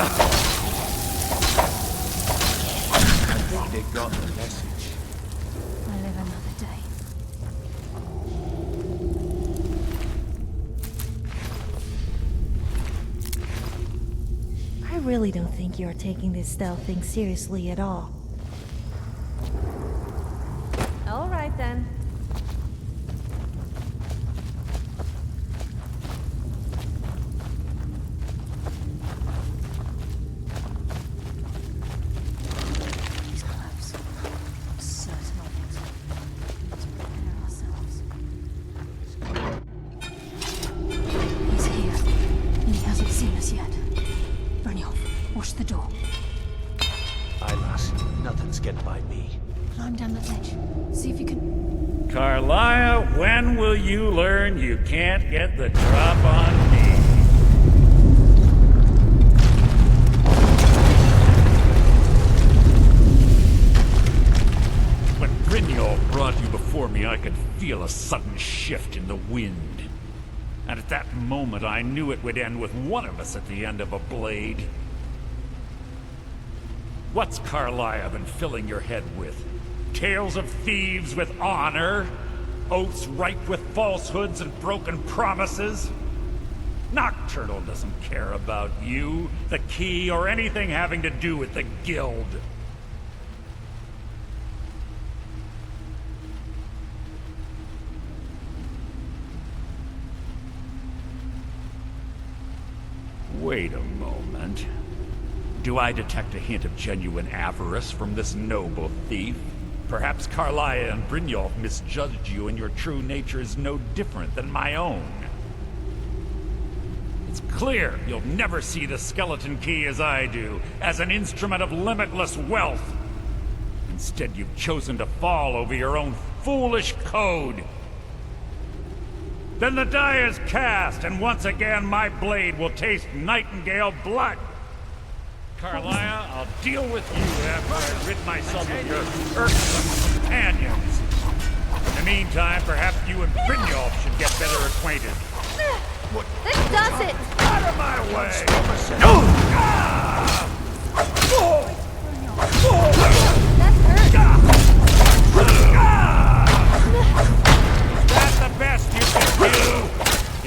I think they got the message. I live another day. I really don't think you're taking this stealth thing seriously at all. All right then. These gloves. I'm certain of it. We need to prepare ourselves. He's here, and he hasn't seen us yet. Brynjolf, watch the door. Aye, lass. Nothing's getting by me. Climb down the ledge. See if you can... Carlia, when will you learn you can't get the drop on me? When Brynjolf brought you before me, I could feel a sudden shift in the wind. And at that moment, I knew it would end with one of us at the end of a blade. What's Carlia been filling your head with? Tales of thieves with honor? Oaths ripe with falsehoods and broken promises? Nocturnal doesn't care about you, the key, or anything having to do with the guild. Wait a moment. Do I detect a hint of genuine avarice from this noble thief? Perhaps Carlia and Brynjolf misjudged you and your true nature is no different than my own. It's clear you'll never see the skeleton key as I do, as an instrument of limitless wealth. Instead, you've chosen to fall over your own foolish code. Then the die is cast, and once again my blade will taste nightingale blood. Carlia, I'll deal with you after I rid myself of your irksome companions. In the meantime, perhaps you and Brynjolf should get better acquainted. This does it! Out of my way! That hurt! Is that the best you can do?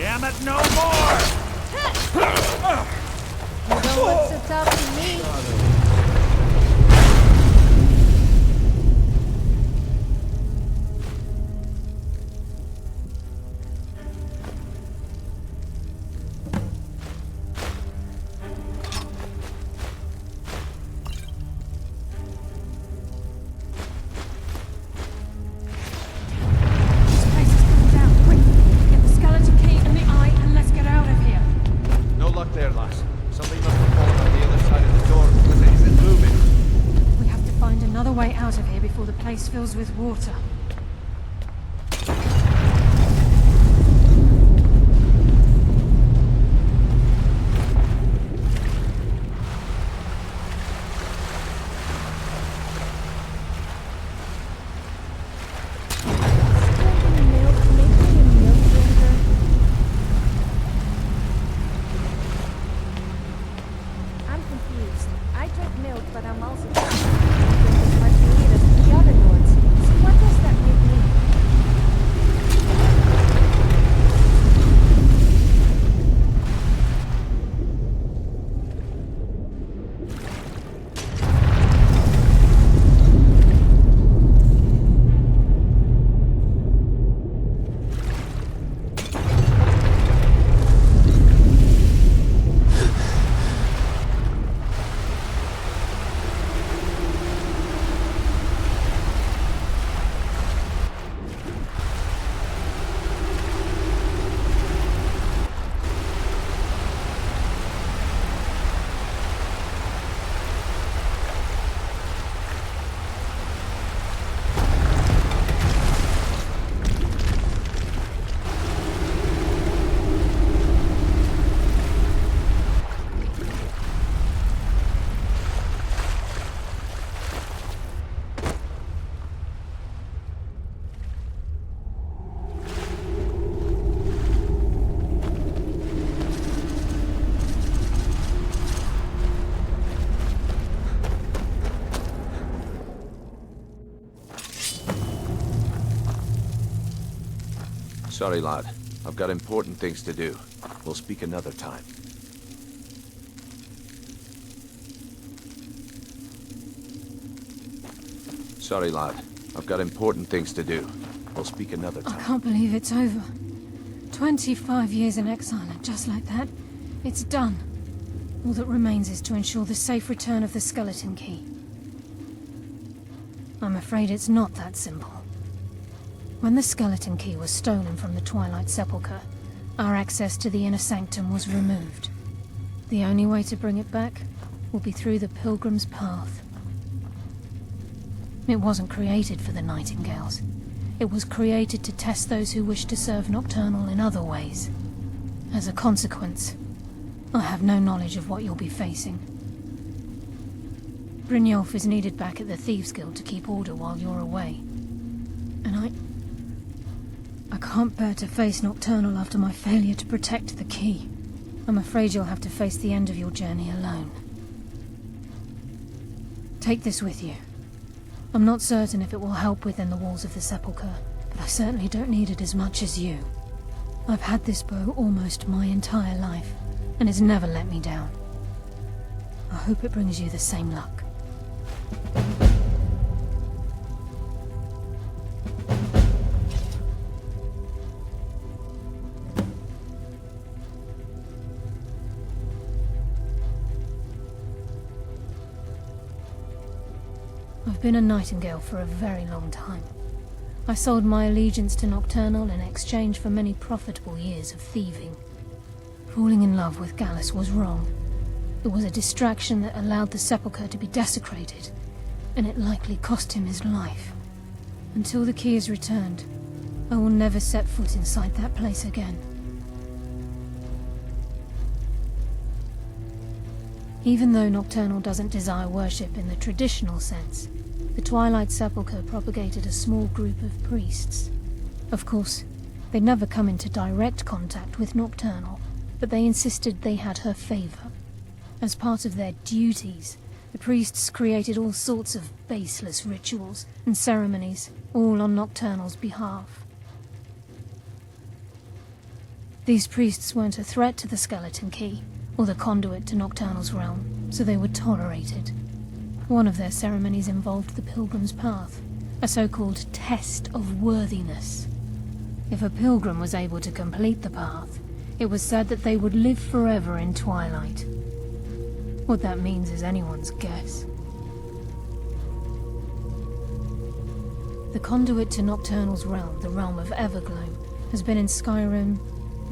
Damn it, no more! You don't look so tough to me. This place is coming down. Quick! Get the skeleton key and the eye and let's get out of here. No luck there, lass. Somebody must have fallen on the other side of the door because it isn't moving. We have to find another way out of here before the place fills with water. I'm confused. I drink milk, but I'm also drink as much meat as the other lords. So what does that make me? Sorry, lad. I've got important things to do. We'll speak another time. Sorry, lad. I've got important things to do. We'll speak another I time. can't believe it's over. 25 years in exile, and just like that, it's done. All that remains is to ensure the safe return of the skeleton key. I'm afraid it's not that simple. When the skeleton key was stolen from the Twilight Sepulchre, our access to the inner sanctum was removed. The only way to bring it back will be through the Pilgrim's Path. It wasn't created for the Nightingales. It was created to test those who wish to serve Nocturnal in other ways. As a consequence, I have no knowledge of what you'll be facing. Brynjolf is needed back at the Thieves' Guild to keep order while you're away. And I can't bear to face Nocturnal after my failure to protect the key. I'm afraid you'll have to face the end of your journey alone. Take this with you. I'm not certain if it will help within the walls of the Sepulchre, but I certainly don't need it as much as you. I've had this bow almost my entire life, and it's never let me down. I hope it brings you the same luck. I've been a Nightingale for a very long time. I sold my allegiance to Nocturnal in exchange for many profitable years of thieving. Falling in love with Gallus was wrong. It was a distraction that allowed the Sepulchre to be desecrated, and it likely cost him his life. Until the key is returned, I will never set foot inside that place again. Even though Nocturnal doesn't desire worship in the traditional sense, the Twilight Sepulchre propagated a small group of priests. Of course, they'd never come into direct contact with Nocturnal, but they insisted they had her favor. As part of their duties, the priests created all sorts of baseless rituals and ceremonies, all on Nocturnal's behalf. These priests weren't a threat to the skeleton key, or the conduit to Nocturnal's realm, so they were tolerated. One of their ceremonies involved the Pilgrim's Path, a so-called test of worthiness. If a pilgrim was able to complete the path, it was said that they would live forever in Twilight. What that means is anyone's guess. The conduit to Nocturnal's realm, the realm of Everglow, has been in Skyrim,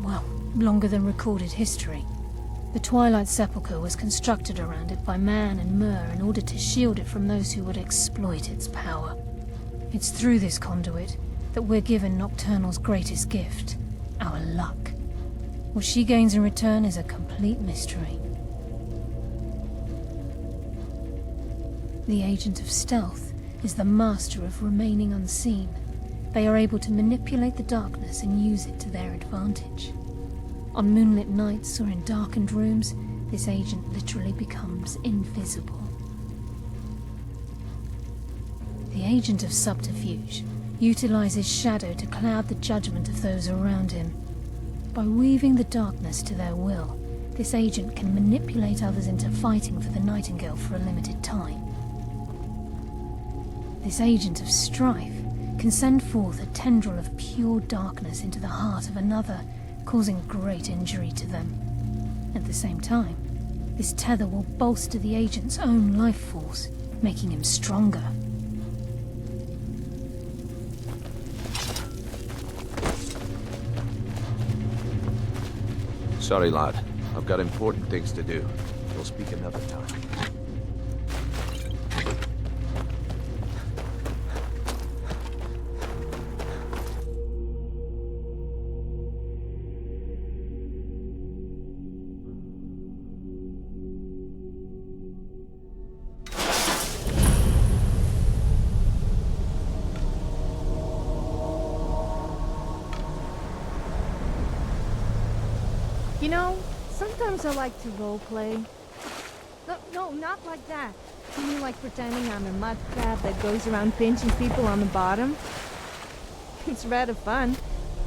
well, longer than recorded history. The Twilight Sepulchre was constructed around it by Man and Myr in order to shield it from those who would exploit its power. It's through this conduit that we're given Nocturnal's greatest gift, our luck. What she gains in return is a complete mystery. The Agent of Stealth is the master of remaining unseen. They are able to manipulate the darkness and use it to their advantage. On moonlit nights or in darkened rooms, this agent literally becomes invisible. The Agent of Subterfuge utilizes shadow to cloud the judgment of those around him. By weaving the darkness to their will, this agent can manipulate others into fighting for the Nightingale for a limited time. This Agent of Strife can send forth a tendril of pure darkness into the heart of another, causing great injury to them. At the same time, this tether will bolster the agent's own life force, making him stronger. Sorry, lad. I've got important things to do. We'll speak another time. You know, sometimes I like to roleplay. No, not like that. You mean like pretending I'm a mud crab that goes around pinching people on the bottom? It's rather fun.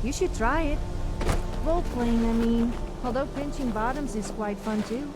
You should try it. Role-playing, I mean. Although pinching bottoms is quite fun too.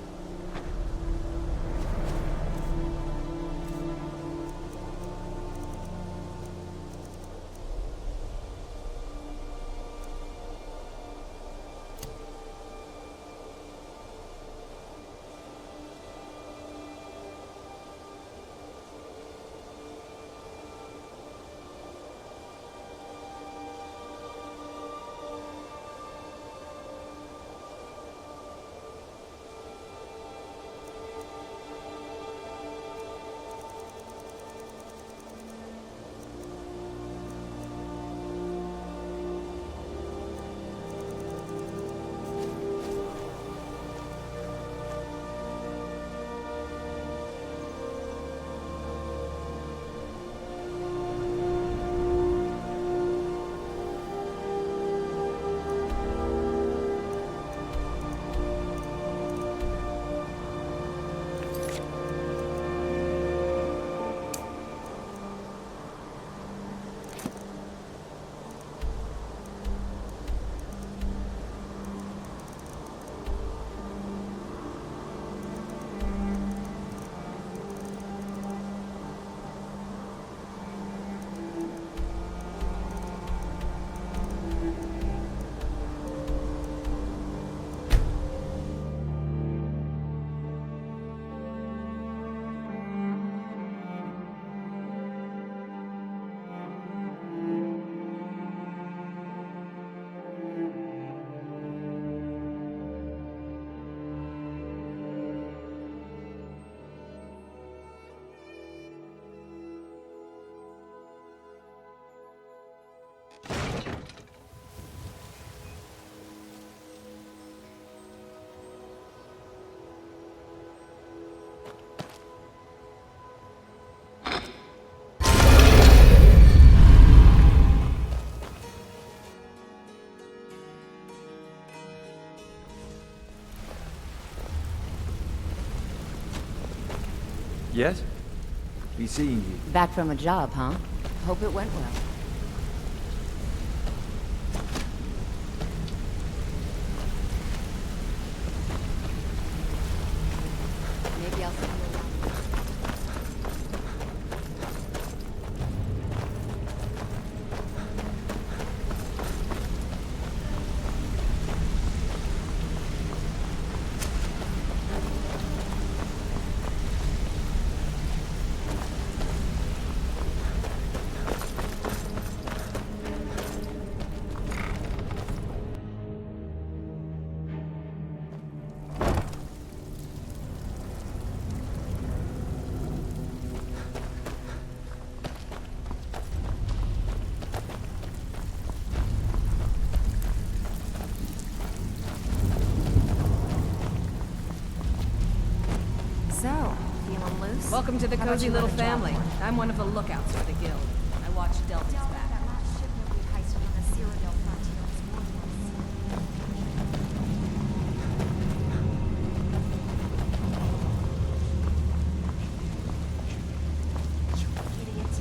Yes? Be seeing you. Back from a job, huh? Hope it went well. Maybe I'll see you around. Welcome to the How about cozy you little learn a job family. for I'm one of the lookouts for the guild. I watch Delta's back. That last shipment we heisted on the Cyrodiil frontier was worthless. You idiots.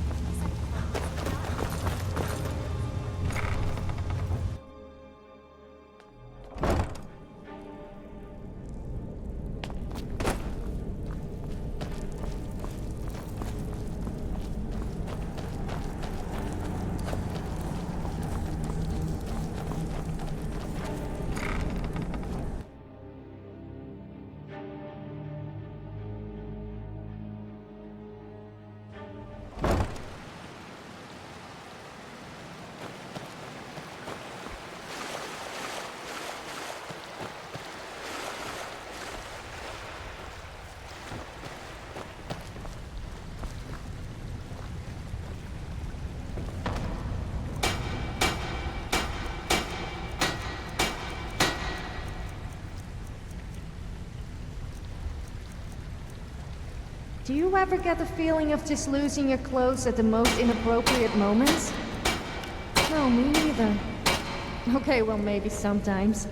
Do you ever get the feeling of just losing your clothes at the most inappropriate moments? No, me neither. Okay, well, maybe sometimes.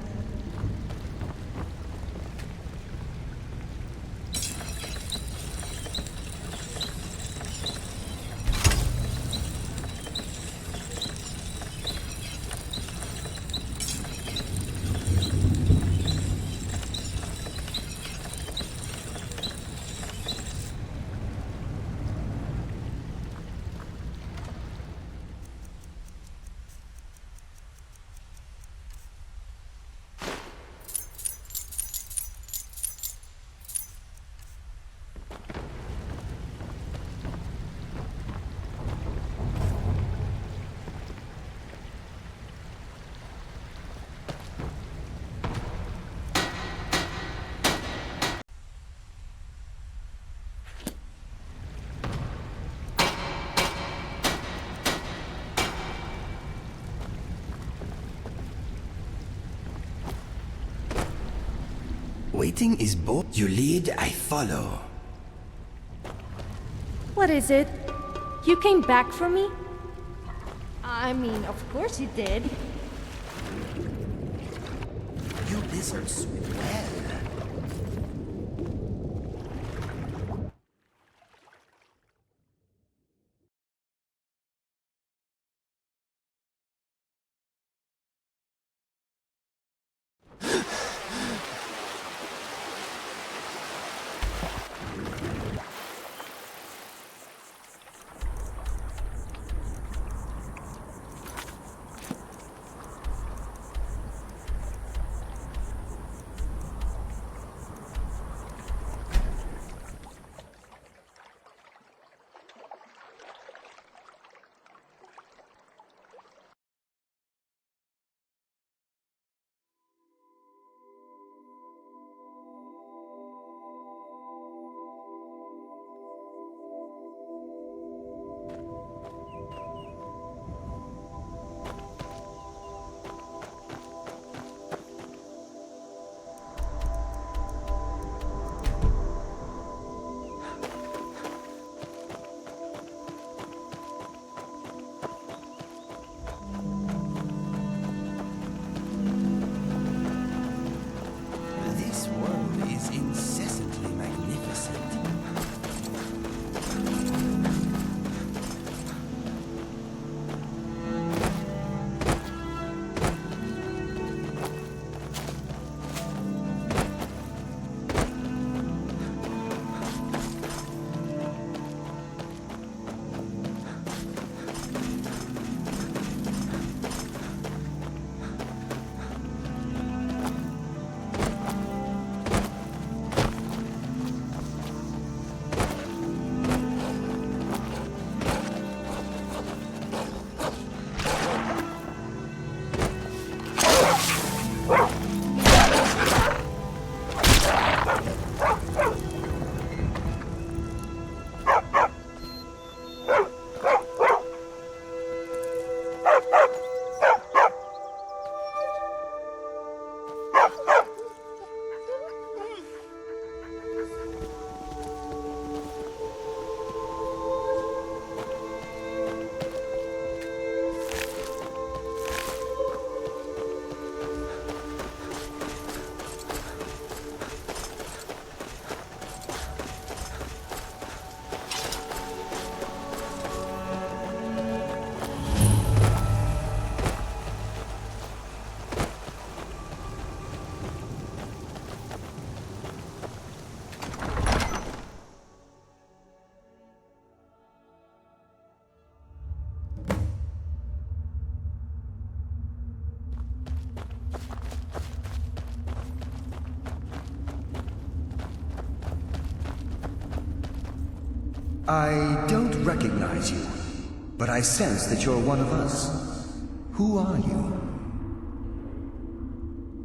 Waiting is both. You lead, I follow. What is it? You came back for me? I mean, of course you did. You lizards swim well. This world is incessantly magnificent. I don't recognize you, but I sense that you're one of us. Who are you?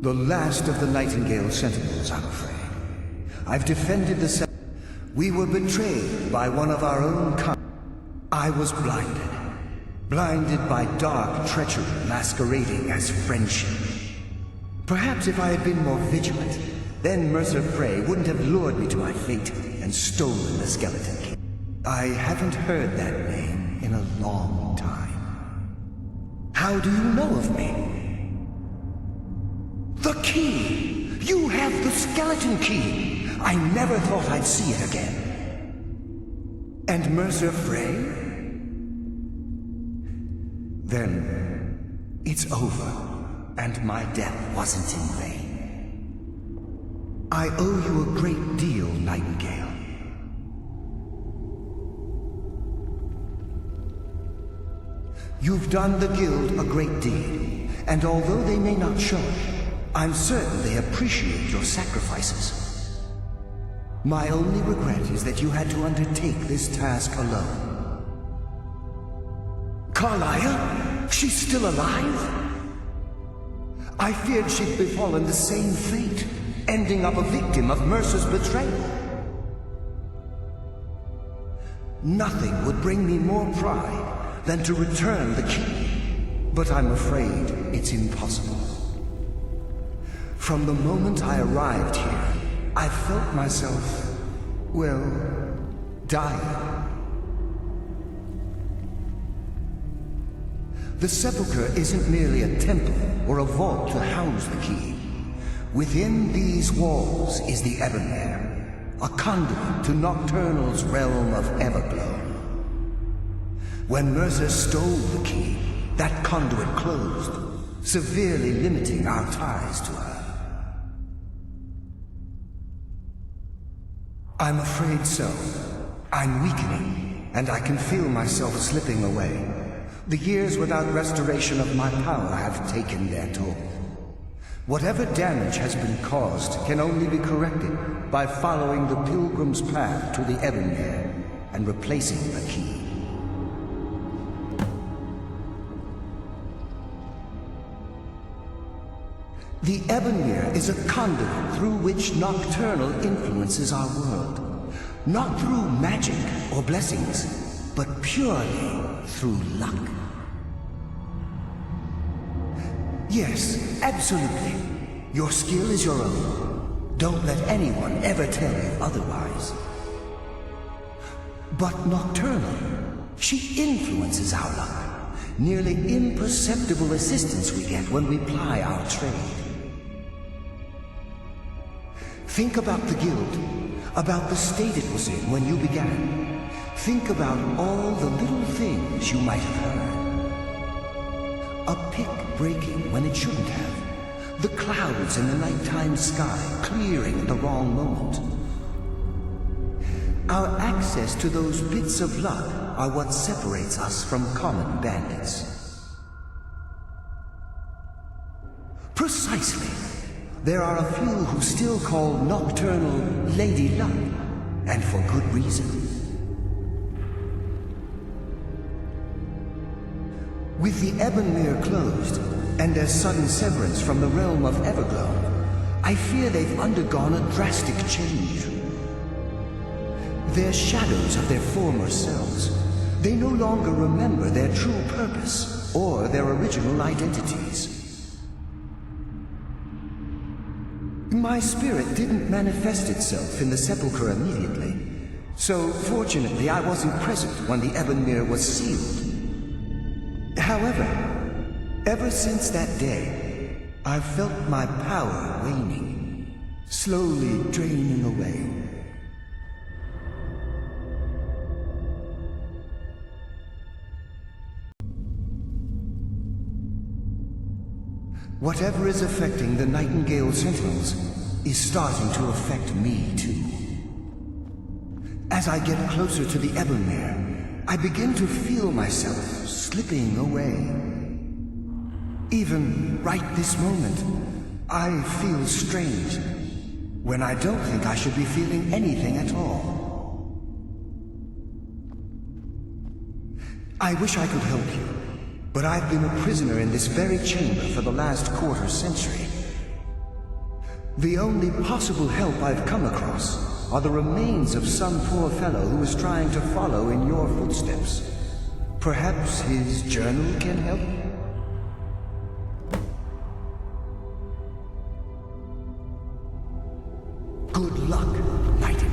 The last of the Nightingale Sentinels, I'm afraid. I've defended the We were betrayed by one of our own kind. I was blinded. Blinded by dark treachery masquerading as friendship. Perhaps if I had been more vigilant, then Mercer Frey wouldn't have lured me to my fate and stolen the skeleton key. I haven't heard that name in a long time. How do you know of me? The key! You have the skeleton key! I never thought I'd see it again. And Mercer Frey? Then it's over, and my death wasn't in vain. I owe you a great deal, Nightingale. You've done the Guild a great deed, and although they may not show it, I'm certain they appreciate your sacrifices. My only regret is that you had to undertake this task alone. Carlia? She's still alive? I feared she'd befallen the same fate, ending up a victim of Mercer's betrayal. Nothing would bring me more pride than to return the key, but I'm afraid it's impossible. From the moment I arrived here, I felt myself, well, dying. The sepulchre isn't merely a temple or a vault to house the key. Within these walls is the Ebonmere, a conduit to Nocturnal's realm of Everglow. When Mercer stole the key, that conduit closed, severely limiting our ties to her. I'm afraid so. I'm weakening, and I can feel myself slipping away. The years without restoration of my power have taken their toll. Whatever damage has been caused can only be corrected by following the pilgrim's path to the Ebonmere and replacing the key. The Ebonmere is a conduit through which Nocturnal influences our world. Not through magic or blessings, but purely through luck. Yes, absolutely. Your skill is your own. Don't let anyone ever tell you otherwise. But Nocturnal, she influences our luck. Nearly imperceptible assistance we get when we ply our trade. Think about the guild, about the state it was in when you began. Think about all the little things you might have heard. A pick breaking when it shouldn't have. The clouds in the nighttime sky clearing at the wrong moment. Our access to those bits of luck are what separates us from common bandits. Precisely. There are a few who still call Nocturnal Lady Luck, and for good reason. With the Ebonmere closed, and their sudden severance from the realm of Everglow, I fear they've undergone a drastic change. They're shadows of their former selves. They no longer remember their true purpose or their original identities. My spirit didn't manifest itself in the sepulchre immediately, so fortunately I wasn't present when the Ebonmere was sealed. However, ever since that day, I've felt my power waning, slowly draining away. Whatever is affecting the Nightingale Sentinels is starting to affect me too. As I get closer to the Ebonmere, I begin to feel myself slipping away. Even right this moment, I feel strange, when I don't think I should be feeling anything at all. I wish I could help you, but I've been a prisoner in this very chamber for the last quarter century. The only possible help I've come across are the remains of some poor fellow who is trying to follow in your footsteps. Perhaps his journal can help? Good luck, Nightingale.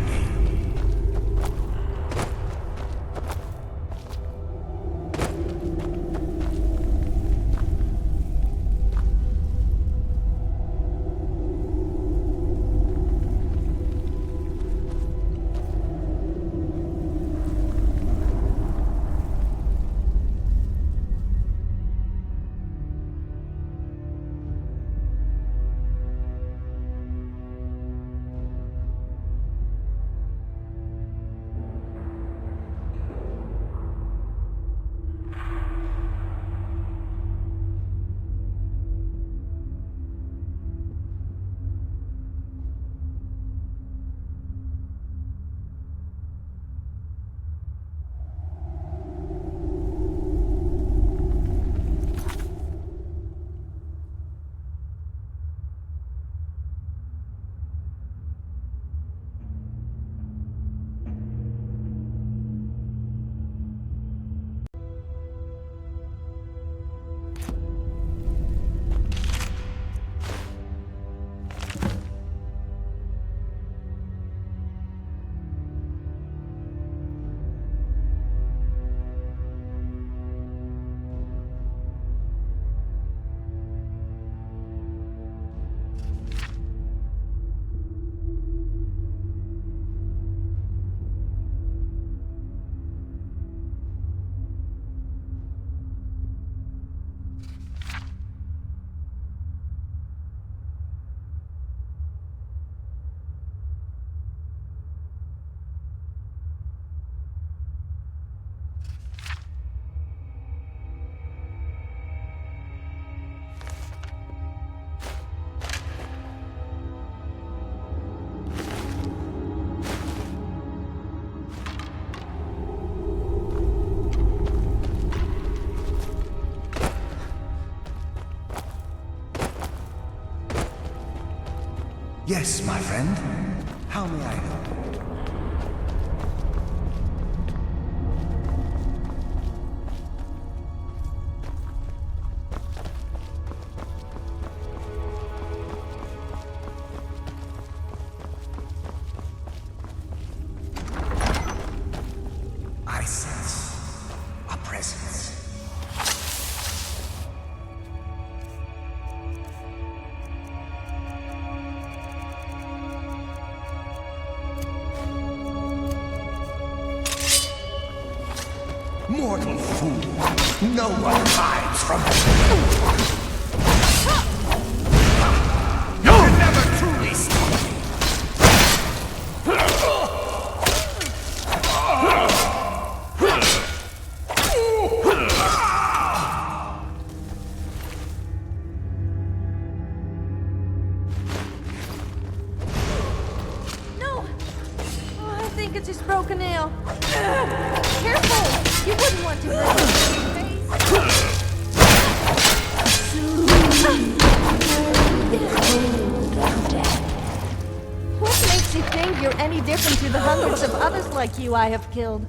Yes, my friend. How may I help? I sense a presence. Mortal fool! No one hides from me! You can never truly stop me! No! Oh, I think it's just broke a nail. Careful! You wouldn't want to hurt your face. What makes you think you're any different to the hundreds of others like you I have killed?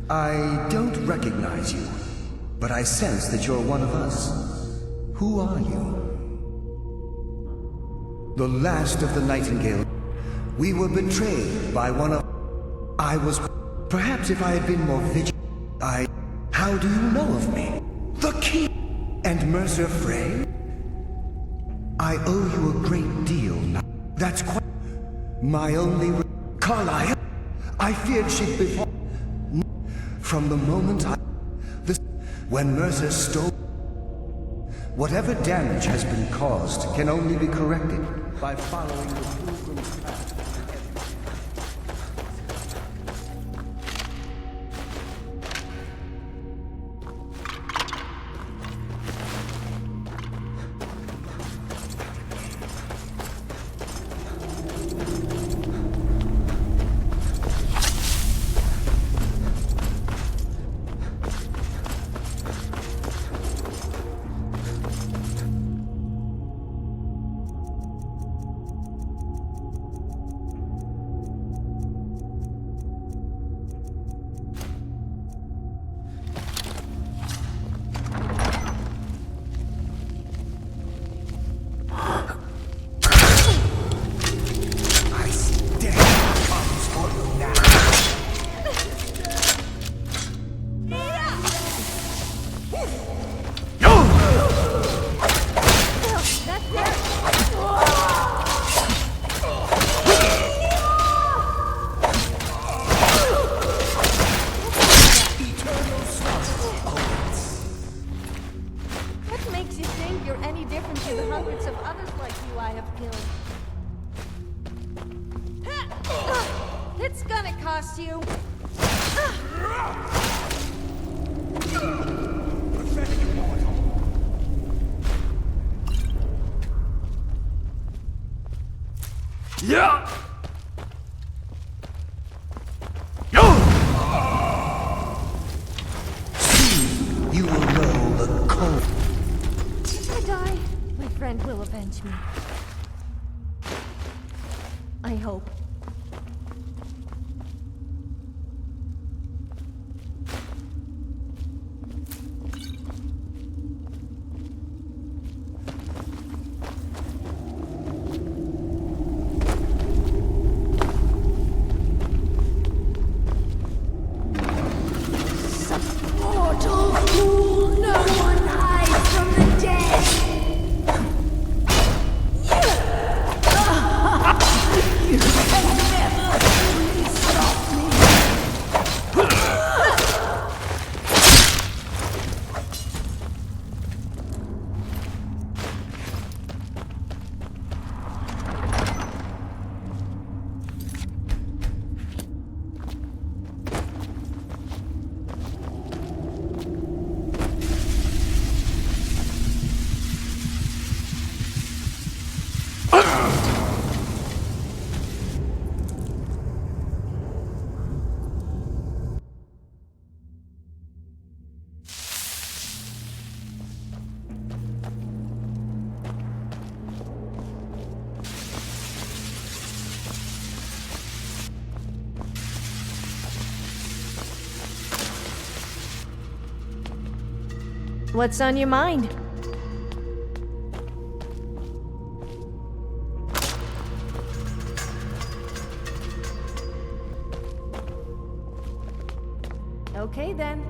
I don't recognize you, but I sense that you're one of us. Who are you? The last of the Nightingale. We were betrayed by one of... I was... Perhaps if I had been more vigilant... How do you know of me? The King and Mercer Frey? I owe you a great deal now. That's quite... My only... Carlyle? I feared she'd befall... From the moment when Mercer stole... Whatever damage has been caused can only be corrected by following the pilgrim's path. any different to the hundreds of others like you I have killed. It's gonna cost you. Yeah! You will know the cold. If I die, my friend will avenge me. I hope. What's on your mind? Okay then.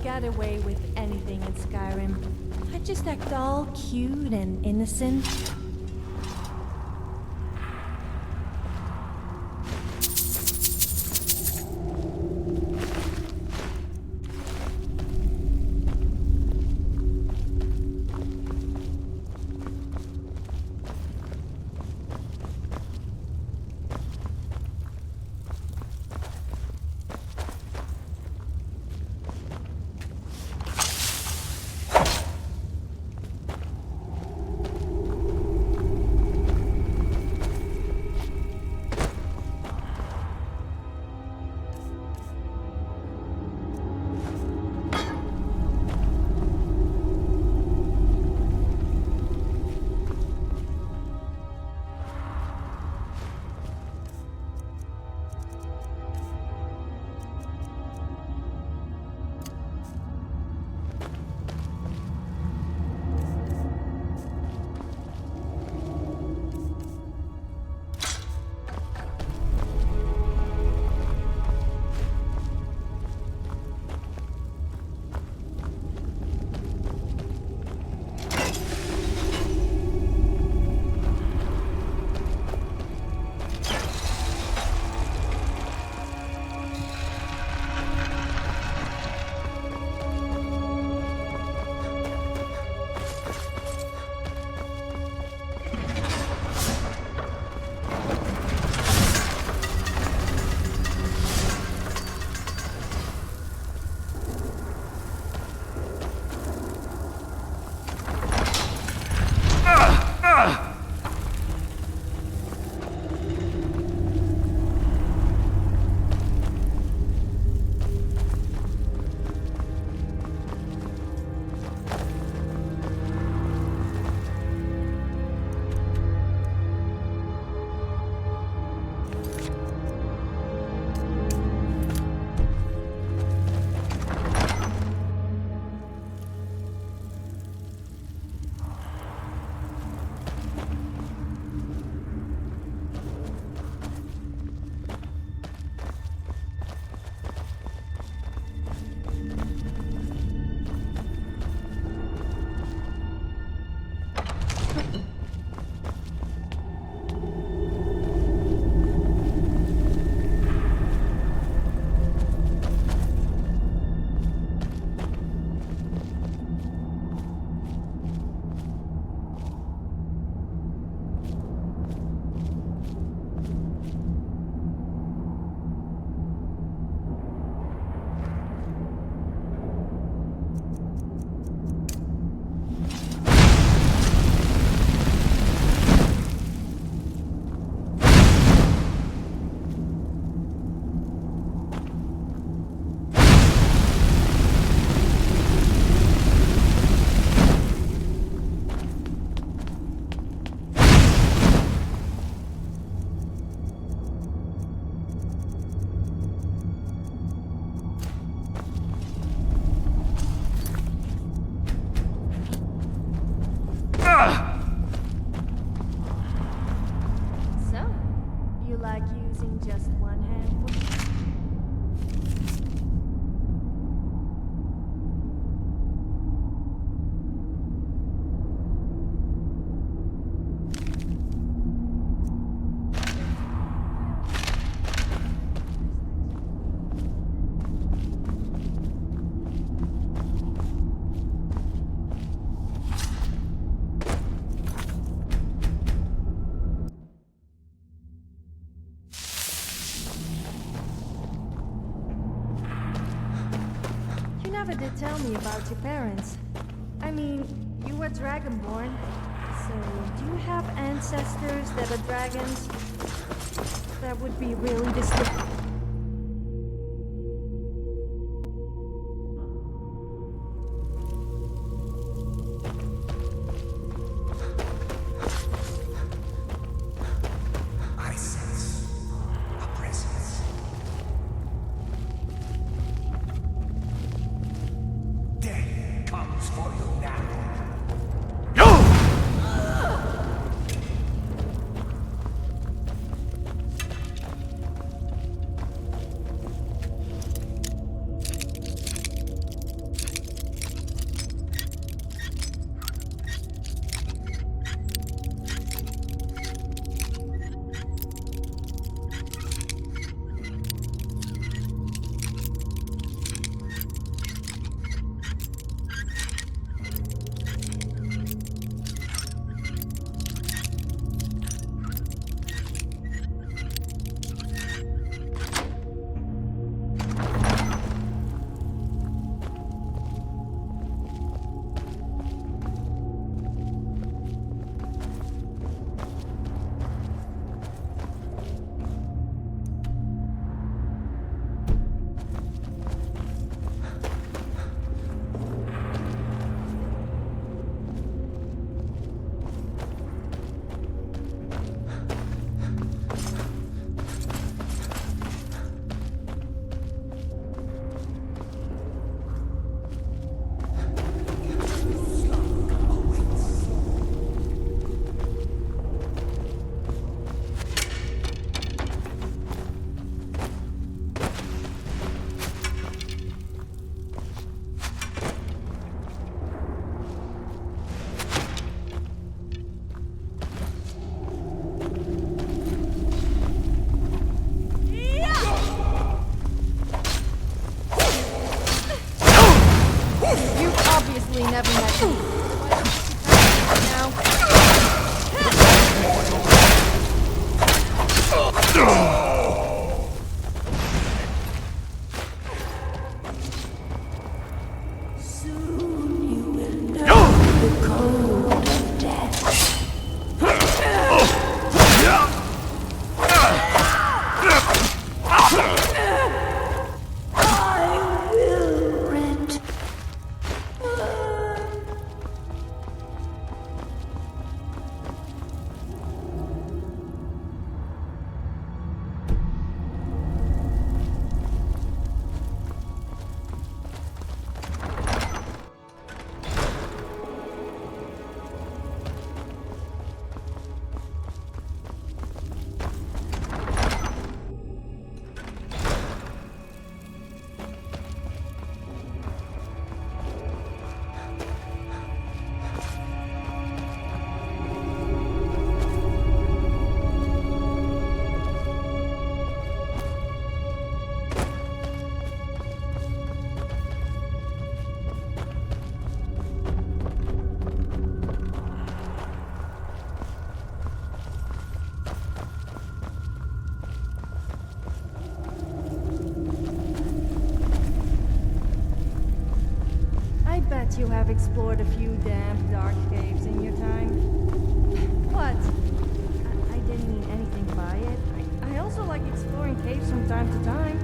Get away with anything in Skyrim. I just act all cute and innocent. you like using just one hand for... You never did tell me about your parents. I mean, you were dragonborn. So, do you have ancestors that are dragons? That would be really disturbing. I sense a presence. Death comes for you now. Never met me. Now. Soon you will know the code of death. I will rent. You have explored a few damp, dark caves in your time. What? I didn't mean anything by it. I also like exploring caves from time to time.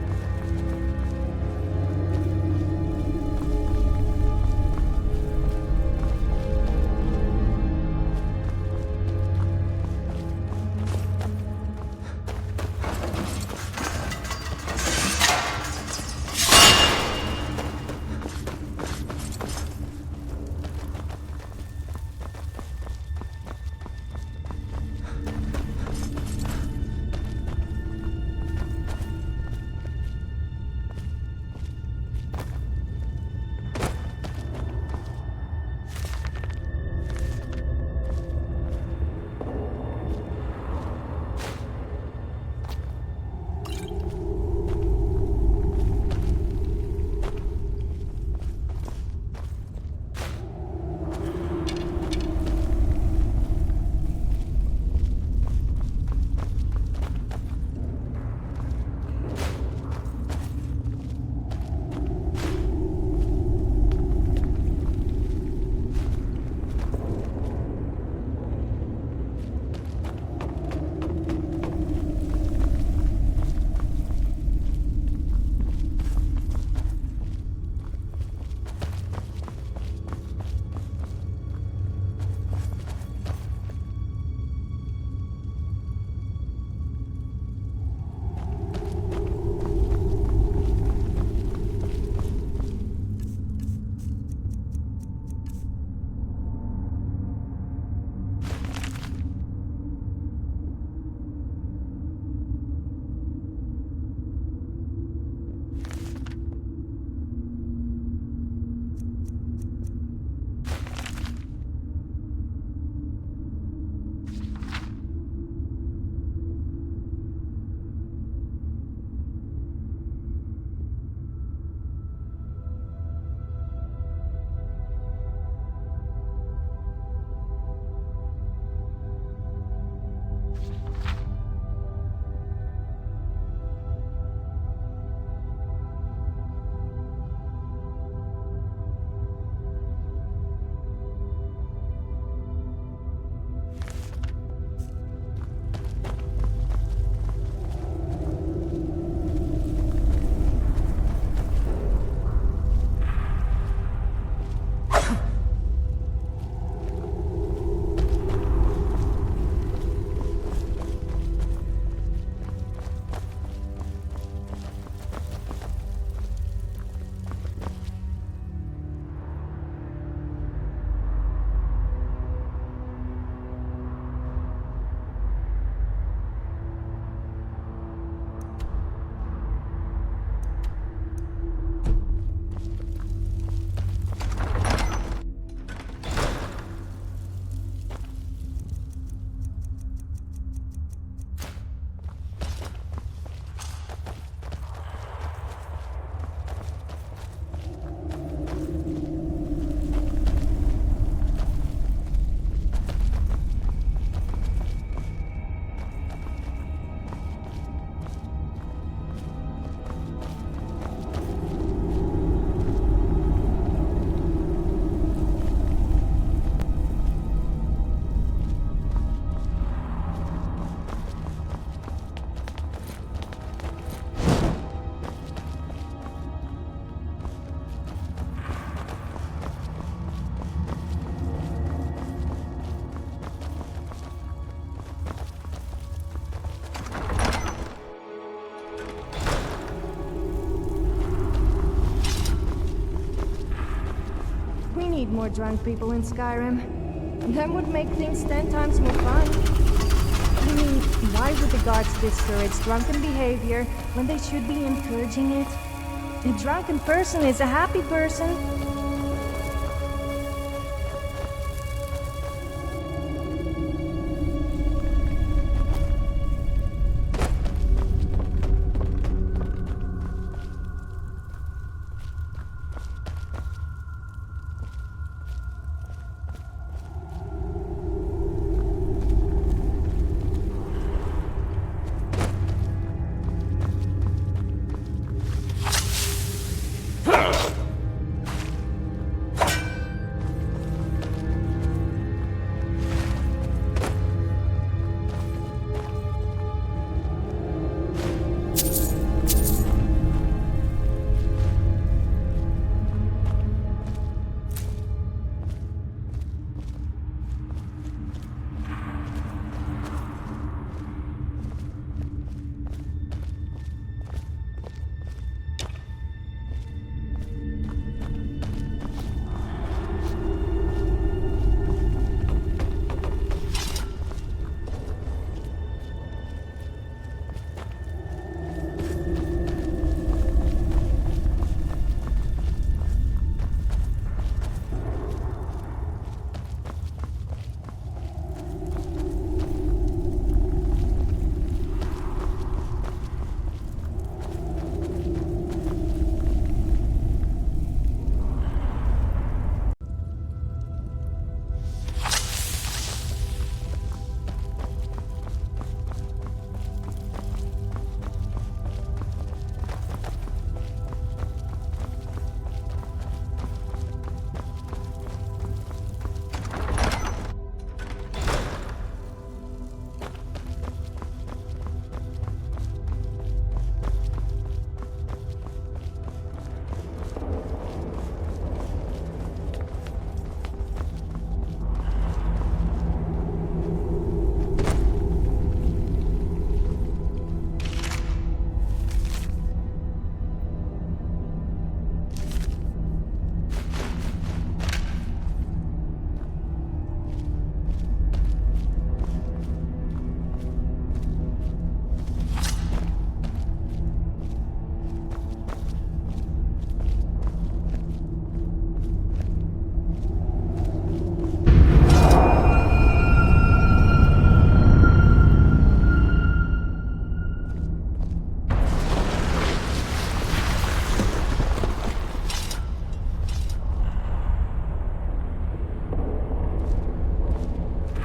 more drunk people in Skyrim. That would make things 10 times more fun. I mean, why would the guards discourage drunken behavior when they should be encouraging it? A drunken person is a happy person.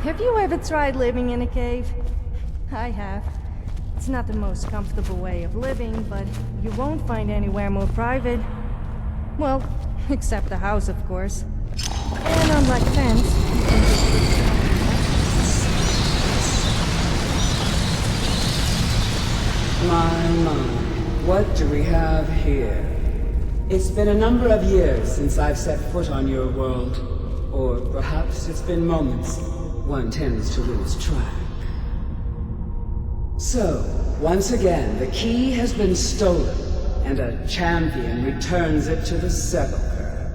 Have you ever tried living in a cave? I have. It's not the most comfortable way of living, but you won't find anywhere more private. Well, except the house, of course. And unlike fence, you can just My, what do we have here? It's been a number of years since I've set foot on your world. Or perhaps it's been moments. One tends to lose track. So, once again, the key has been stolen, and a champion returns it to the sepulchre.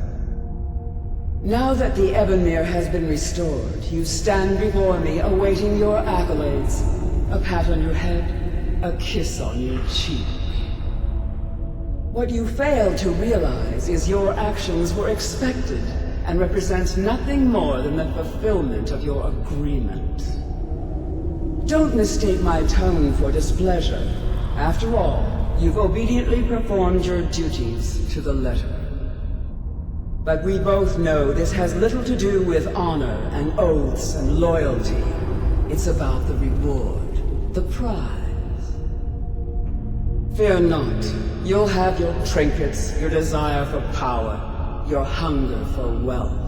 Now that the Ebonmere has been restored, you stand before me awaiting your accolades. A pat on your head, a kiss on your cheek. What you fail to realize is your actions were expected and represent nothing more than the fulfillment of your agreement. Don't mistake my tone for displeasure. After all, you've obediently performed your duties to the letter. But we both know this has little to do with honor and oaths and loyalty. It's about the reward, the prize. Fear not. You'll have your trinkets, your desire for power, your hunger for wealth.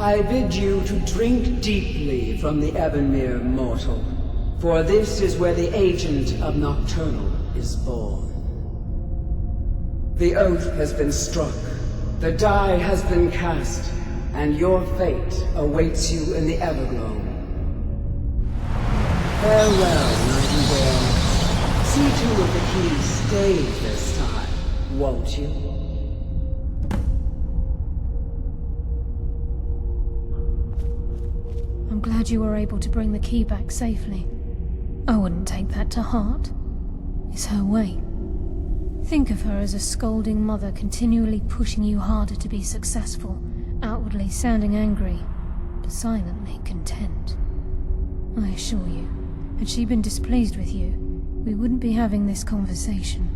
I bid you to drink deeply from the Ebonmere mortal, for this is where the agent of Nocturnal is born. The oath has been struck, the die has been cast, and your fate awaits you in the Everglow. Farewell, Nightingale. See to it the key stays this time, won't you? glad you were able to bring the key back safely. I wouldn't take that to heart. It's her way. Think of her as a scolding mother continually pushing you harder to be successful, outwardly sounding angry, but silently content. I assure you, had she been displeased with you, we wouldn't be having this conversation.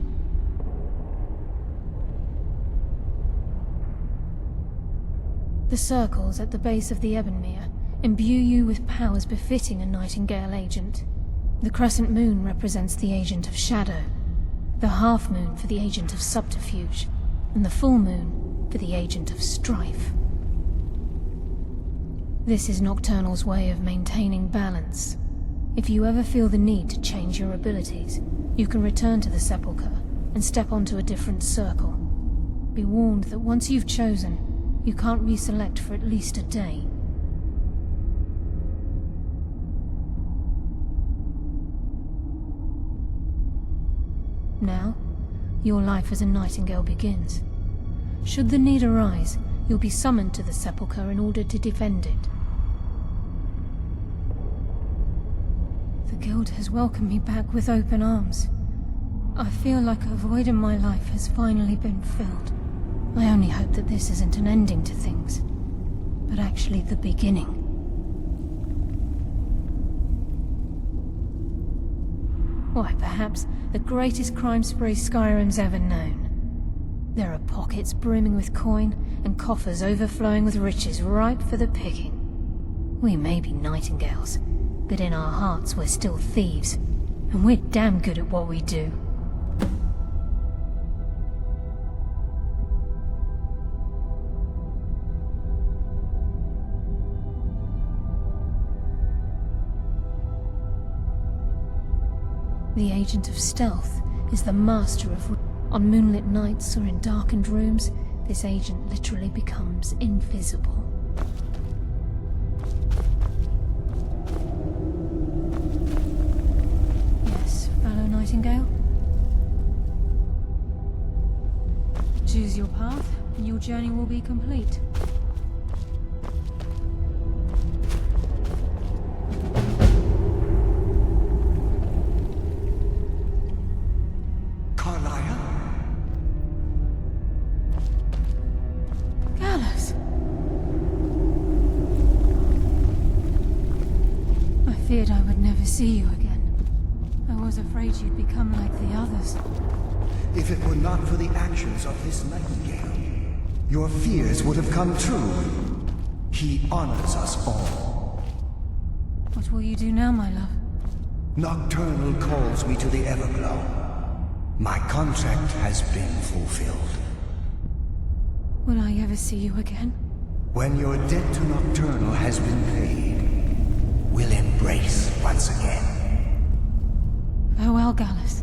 The circles at the base of the Ebonmere imbue you with powers befitting a Nightingale agent. The crescent moon represents the agent of shadow, the half moon for the agent of subterfuge, and the full moon for the agent of strife. This is Nocturnal's way of maintaining balance. If you ever feel the need to change your abilities, you can return to the Sepulchre and step onto a different circle. Be warned that once you've chosen, you can't reselect for at least a day. Now, your life as a Nightingale begins. Should the need arise, you'll be summoned to the Sepulchre in order to defend it. The Guild has welcomed me back with open arms. I feel like a void in my life has finally been filled. I only hope that this isn't an ending to things, but actually the beginning. Why, perhaps the greatest crime spree Skyrim's ever known. There are pockets brimming with coin, and coffers overflowing with riches ripe for the picking. We may be Nightingales, but in our hearts we're still thieves, and we're damn good at what we do. The agent of stealth is the master of... On moonlit nights or in darkened rooms, this agent literally becomes invisible. Yes, fellow Nightingale? Choose your path, and your journey will be complete. I feared I would never see you again. I was afraid you'd become like the others. If it were not for the actions of this Nightingale, your fears would have come true. He honors us all. What will you do now, my love? Nocturnal calls me to the Everglow. My contract has been fulfilled. Will I ever see you again? When your debt to Nocturnal has been paid, we'll embrace once again. Farewell, Gallus.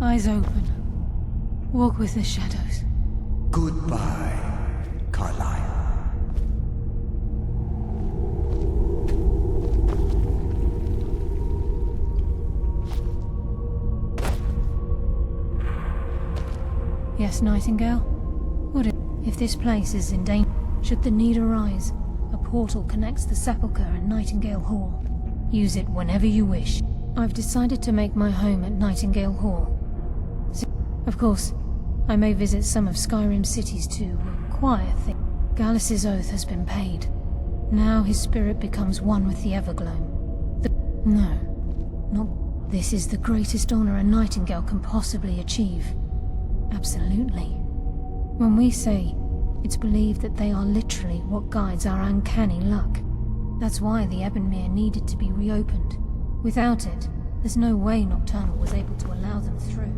Eyes open. Walk with the shadows. Goodbye, Carlyle. Yes, Nightingale? Would it? If this place is in danger, should the need arise, a portal connects the Sepulchre and Nightingale Hall. Use it whenever you wish. I've decided to make my home at Nightingale Hall. Of course, I may visit some of Skyrim's cities to acquire things. Gallus's oath has been paid. Now his spirit becomes one with the Everglow. No. This is the greatest honor a Nightingale can possibly achieve. Absolutely. When we say, it's believed that they are literally what guides our uncanny luck. That's why the Ebonmere needed to be reopened. Without it, there's no way Nocturnal was able to allow them through.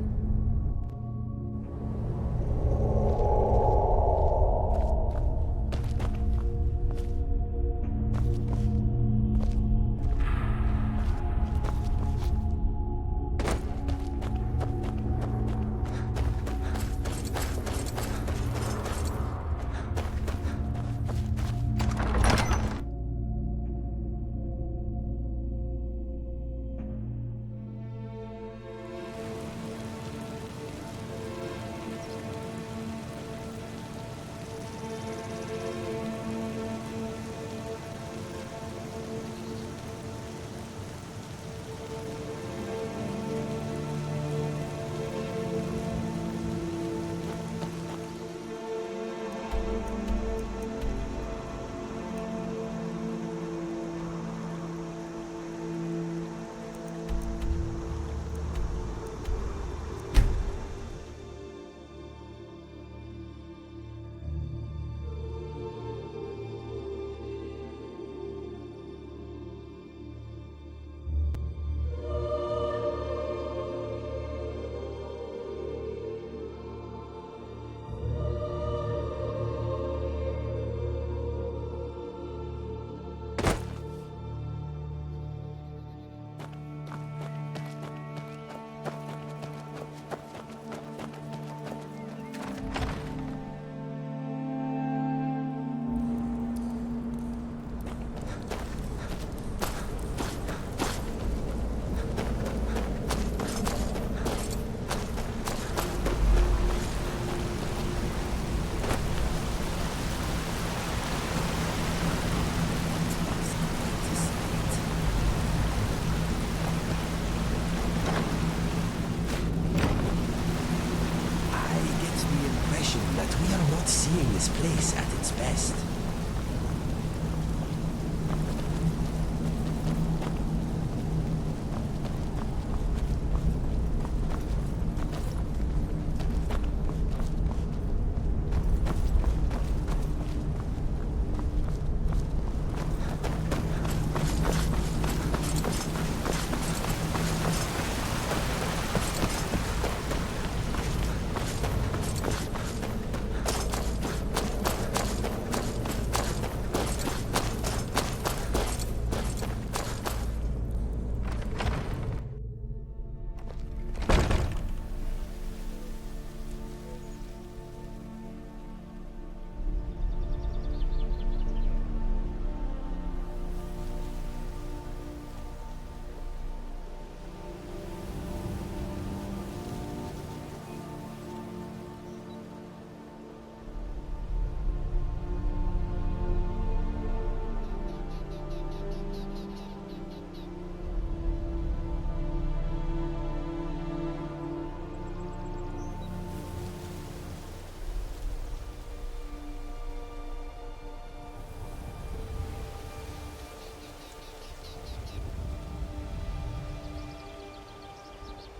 this place at its best.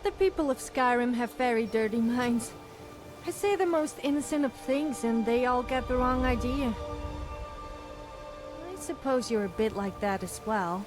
The people of Skyrim have very dirty minds. I say the most innocent of things and they all get the wrong idea. I suppose you're a bit like that as well.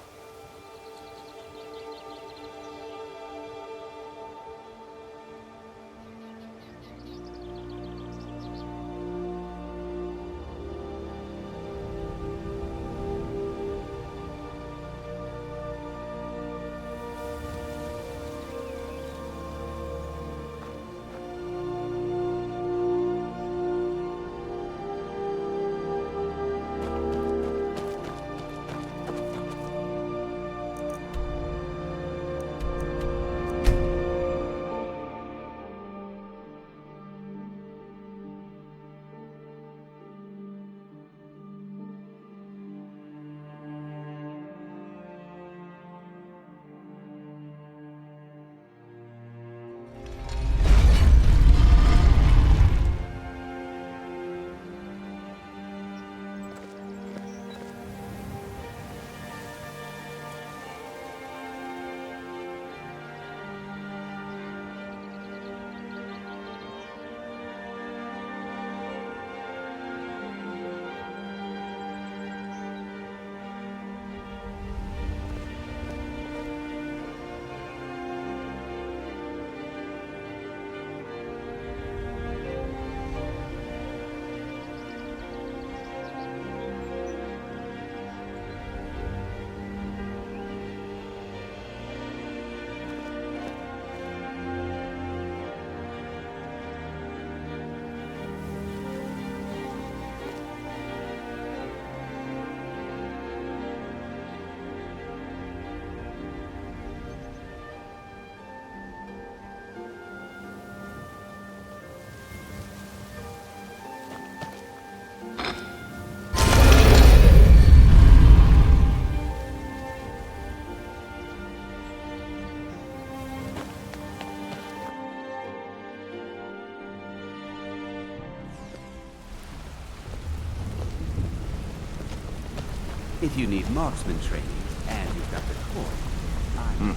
If you need marksman training, and you've got the core,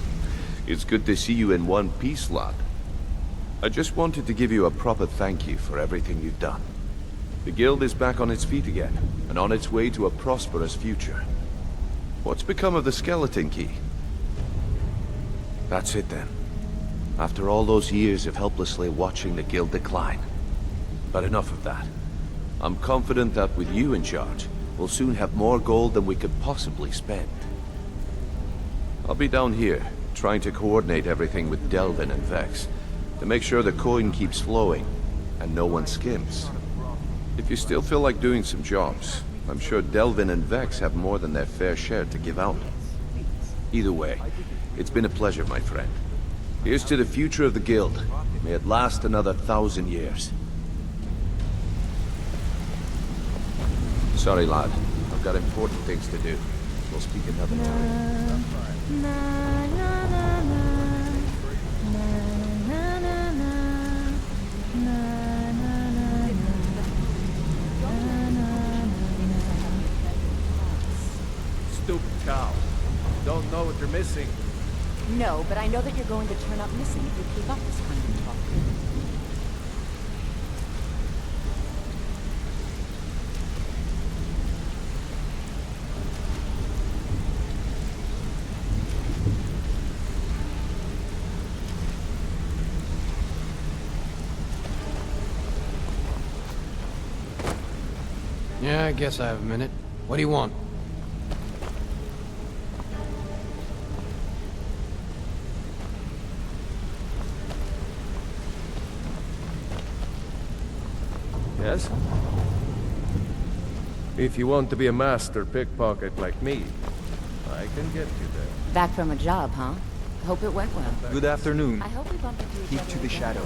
It's good to see you in one piece, lad. I just wanted to give you a proper thank you for everything you've done. The guild is back on its feet again, and on its way to a prosperous future. What's become of the skeleton key? That's it then. After all those years of helplessly watching the guild decline. But enough of that. I'm confident that with you in charge, we'll soon have more gold than we could possibly spend. I'll be down here, trying to coordinate everything with Delvin and Vex, to make sure the coin keeps flowing, and no one skims. If you still feel like doing some jobs, I'm sure Delvin and Vex have more than their fair share to give out. Either way, it's been a pleasure, my friend. Here's to the future of the guild. May it last another 1,000 years. Sorry, lad. I've got important things to do. We'll speak another time. missing. No, but I know that you're going to turn up missing if you keep up this kind of talk. Yeah, I guess I have a minute. What do you want? Yes? If you want to be a master pickpocket like me, I can get you there. Back from a job, huh? Hope it went well. Good afternoon. I hope we bump into each Keep other to the again. shadow.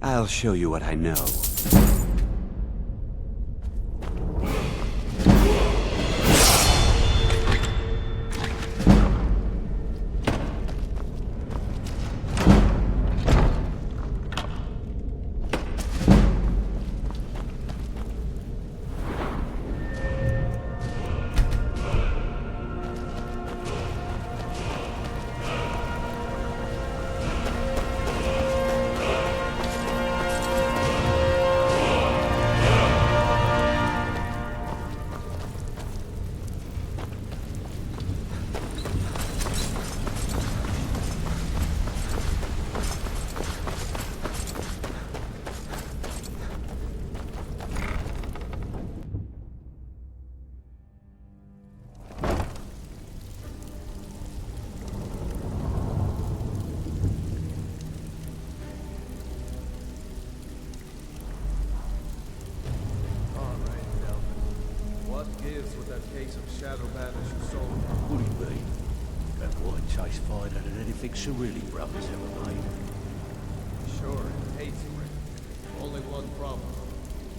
I'll show you what I know. Really brothers ever made. Sure, it tastes great. Only one problem.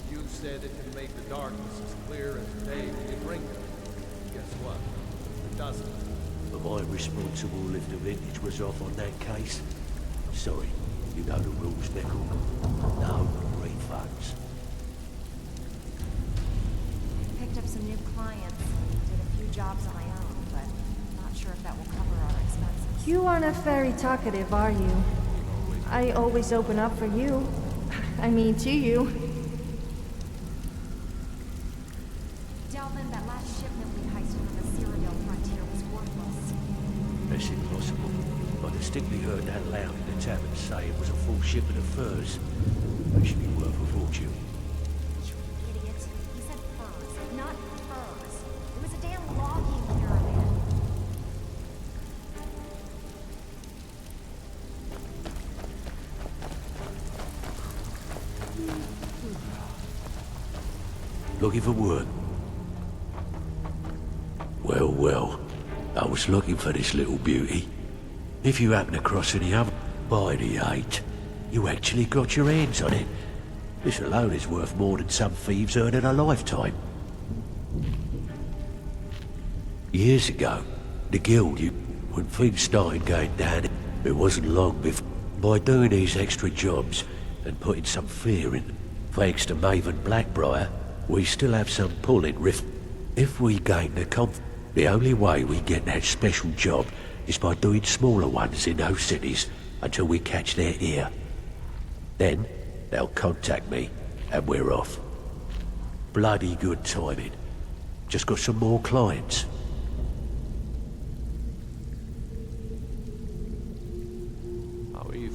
You said it can make the darkness as clear as day when you drink it. Guess what? It doesn't. Am I responsible if the vintage was off on that case? Sorry, you know the rules, Mickle. No refunds. Picked up some new clients. Did a few jobs on my own, but not sure if that will cover our expenses. You aren't very talkative, are you? I always open up for you. I mean, to you. Delvin, that last shipment we heisted on the Cyrodiil frontier was worthless. That's impossible. I distinctly heard that loud in the tavern say it was a full shipment of furs. That should be worth a fortune. You idiot. He said furs, not furs. It was a damn logging pyramid. Looking for work? Well, well. I was looking for this little beauty. If you happen across any other by the 8, you actually got your hands on it. This alone is worth more than some thieves earn in a lifetime. Years ago, the guild, when things started going down, it wasn't long before. By doing these extra jobs and putting some fear in, thanks to Maven Blackbriar, we still have some pull in Rift. If we gain the the only way we get that special job is by doing smaller ones in those cities until we catch their ear. Then, they'll contact me, and we're off. Bloody good timing. Just got some more clients.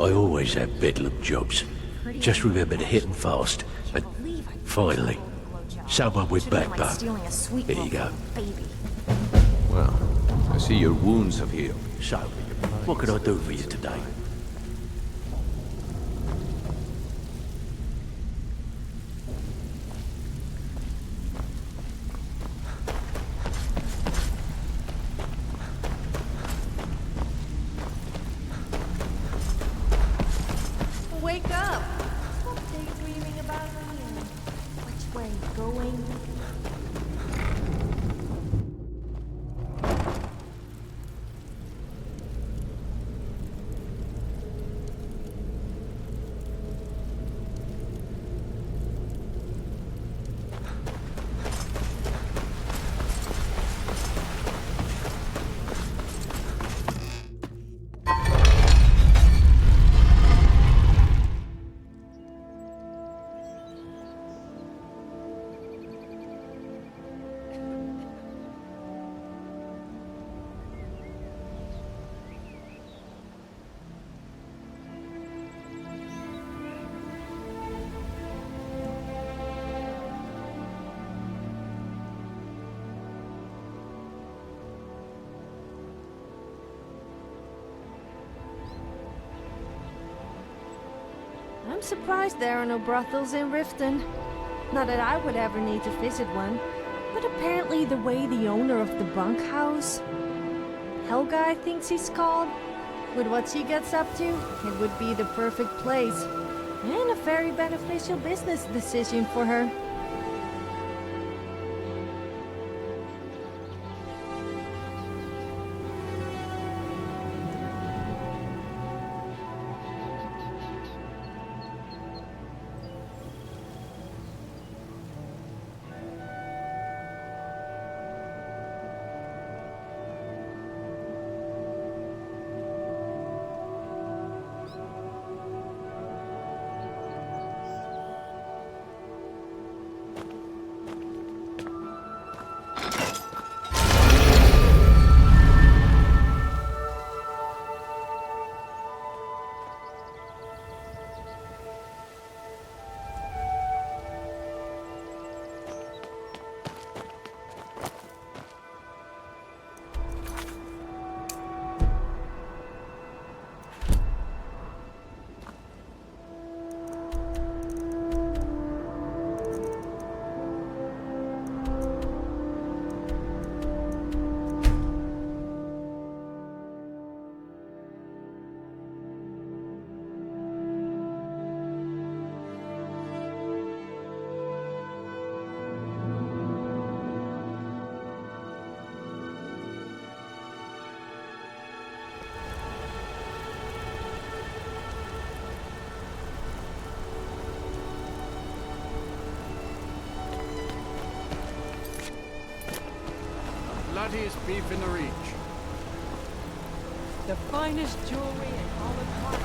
I always have bedlam jobs. Just remember to hit them fast. And finally, someone with backbone. Here you go. Well, I see your wounds have healed. So, what can I do for you today? wake up! Stop daydreaming about me and which way going. I'm surprised there are no brothels in Riften. Not that I would ever need to visit one, but apparently the way the owner of the bunkhouse, Helga I think she's called, with what she gets up to, it would be the perfect place. And a very beneficial business decision for her. Bloodiest beef in the reach. The finest jewelry in all of Mark.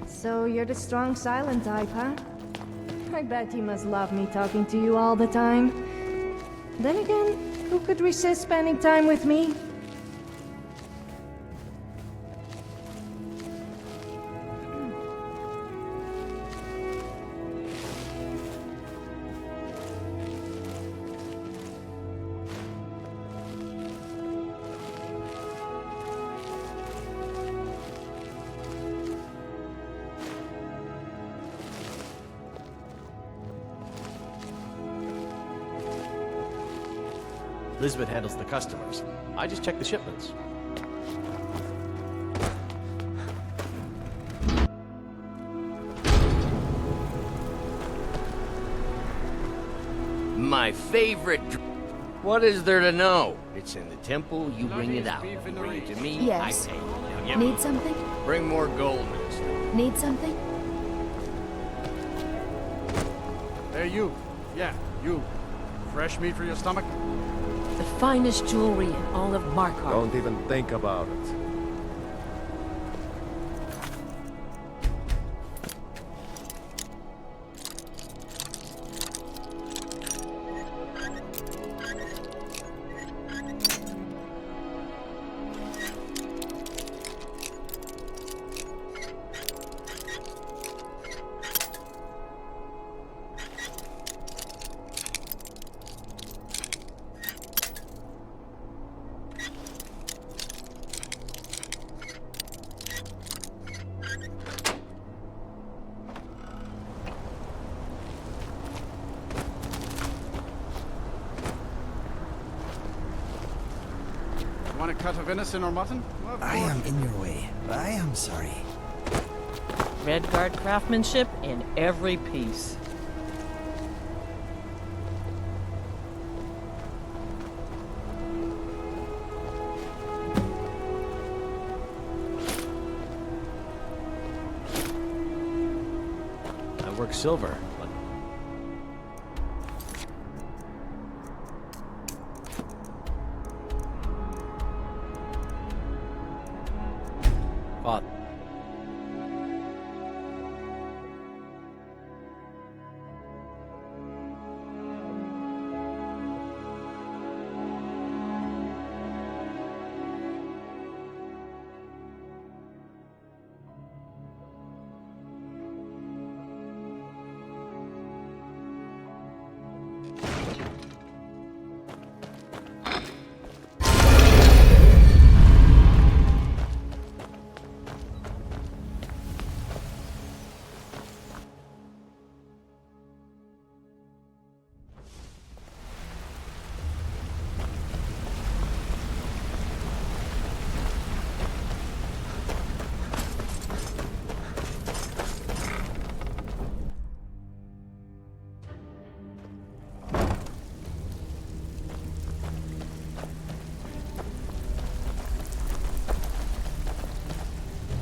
So you're the strong silent type, huh? I bet you must love me talking to you all the time. Then again, who could resist spending time with me? Elizabeth handles the customers. I just check the shipments. My favorite. What is there to know? It's in the temple, you bring it out. You bring it to me, Yes. I pay. Now give Need me. something? Bring more gold next time. Need something? Hey, you. Yeah, you. Fresh meat for your stomach? The finest jewelry in all of Markarth. Don't even think about it. Want a cut of venison or mutton? I am in your way. I am sorry. Redguard craftsmanship in every piece. I work silver, but... Father.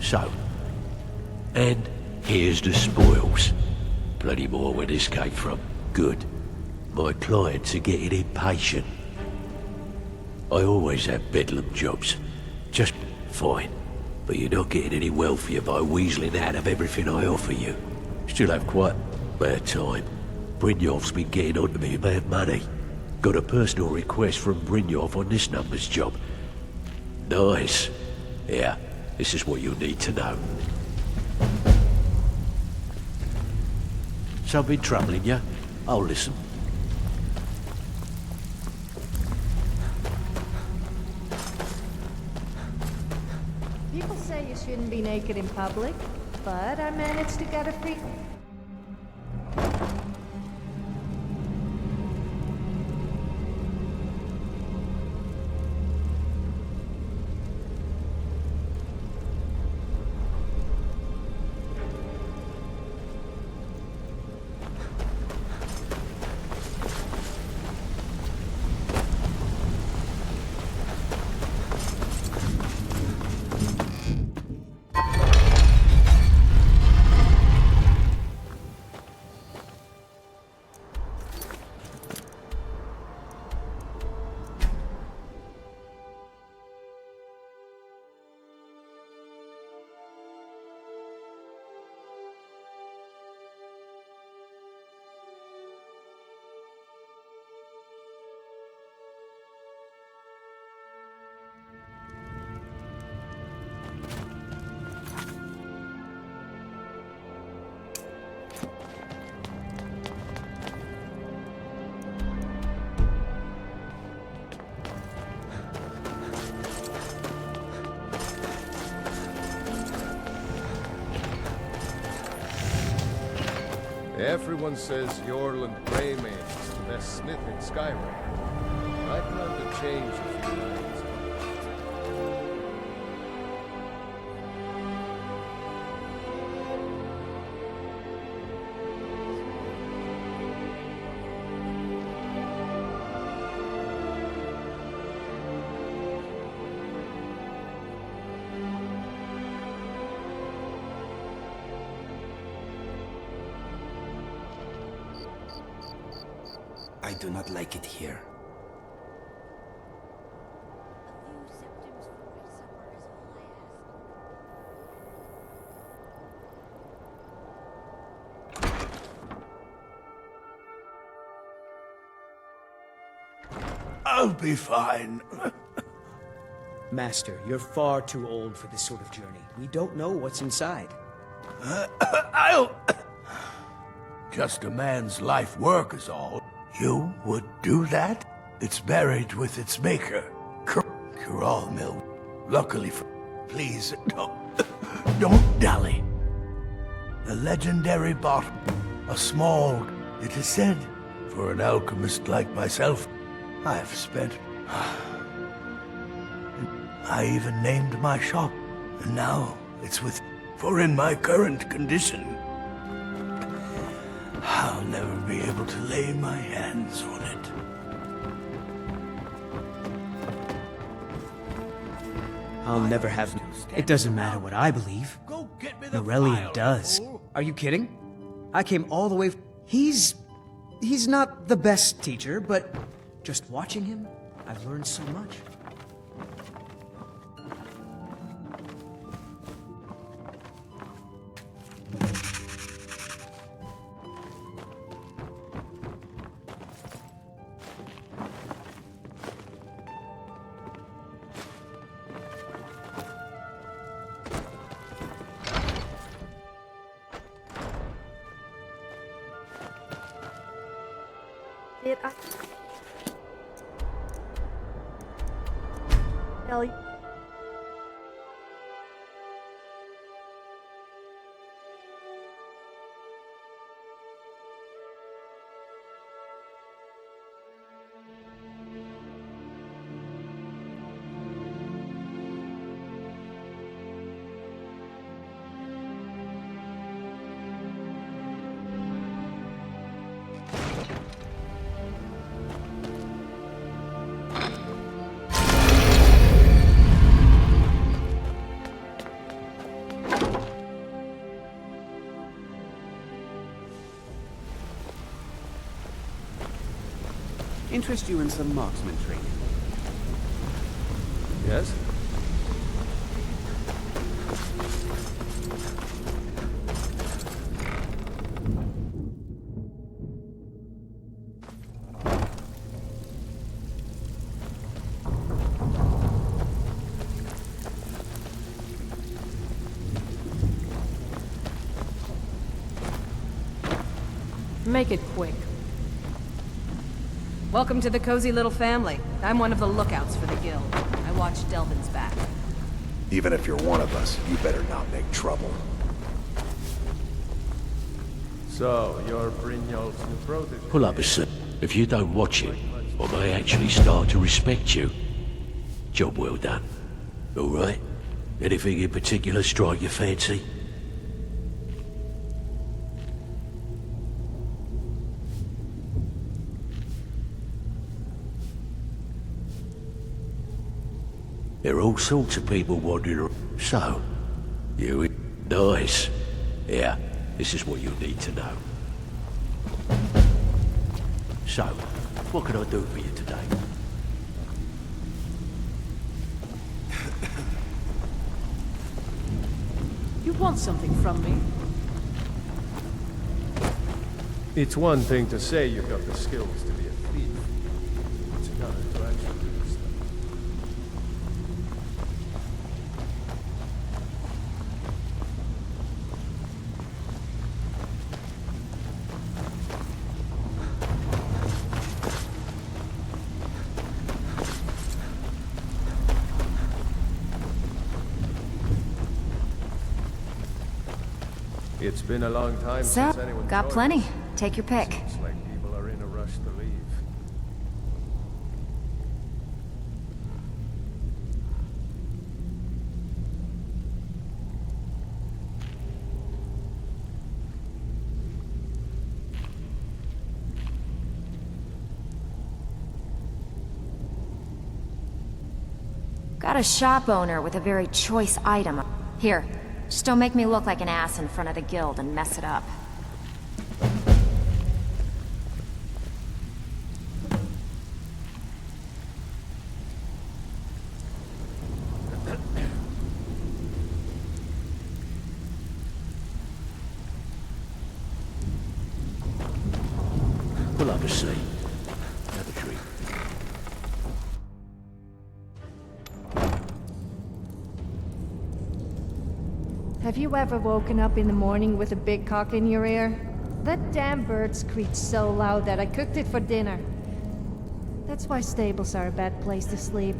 So, and here's the spoils. Plenty more where this came from. Good. My clients are getting impatient. I always have bedlam jobs. Just fine. But you're not getting any wealthier by weaseling out of everything I offer you. Still have quite bad time. Brynjolf's been getting on to me about money. Got a personal request from Brynjolf on this numbers job. Nice. Yeah. This is what you need to know. Something troubling you? I'll listen. People say you shouldn't be naked in public, but I managed to get a free... Everyone says Jorland Greymane is the best smith in Skyrim. I plan to change a few things. I do not like it here. I'll be fine. Master, you're far too old for this sort of journey. We don't know what's inside. I'll... Just a man's life work is all. You would do that? It's buried with its maker. Corral Mill. Luckily for... Please, don't dally. The legendary bottle. A small... It is said, for an alchemist like myself, I've spent... I even named my shop, and now it's with... For in my current condition, I'll never be able to lay my hands on it. I'll never have... It doesn't matter what I believe. Norellian does. Are you kidding? I came all the way... He's not the best teacher, but just watching him, I've learned so much. Did I tell you? Interest you in some marksman training? Yes? Make it quick. Welcome to the cozy little family. I'm one of the lookouts for the guild. I watch Delvin's back. Even if you're one of us, you better not make trouble. So, you're Brynjolf's new protege. Pull up a sec. If you don't watch it, I may actually start to respect you. Job well done. All right? Anything in particular strike your fancy? There are all sorts of people wandering around. So, you... Nice. Yeah, this is what you need to know. So, what can I do for you today? You want something from me? It's one thing to say you've got the skills to be a thief. It's another to actually do this stuff. It's been a long time since anyone got joined plenty. us. Take your pick. Seems like people are in a rush to leave. Got a shop owner with a very choice item. Here, just don't make me look like an ass in front of the guild and mess it up. We'll have a seat. Have a drink. Have you ever woken up in the morning with a big cock in your ear? That damn bird screeched so loud that I cooked it for dinner. That's why stables are a bad place to sleep.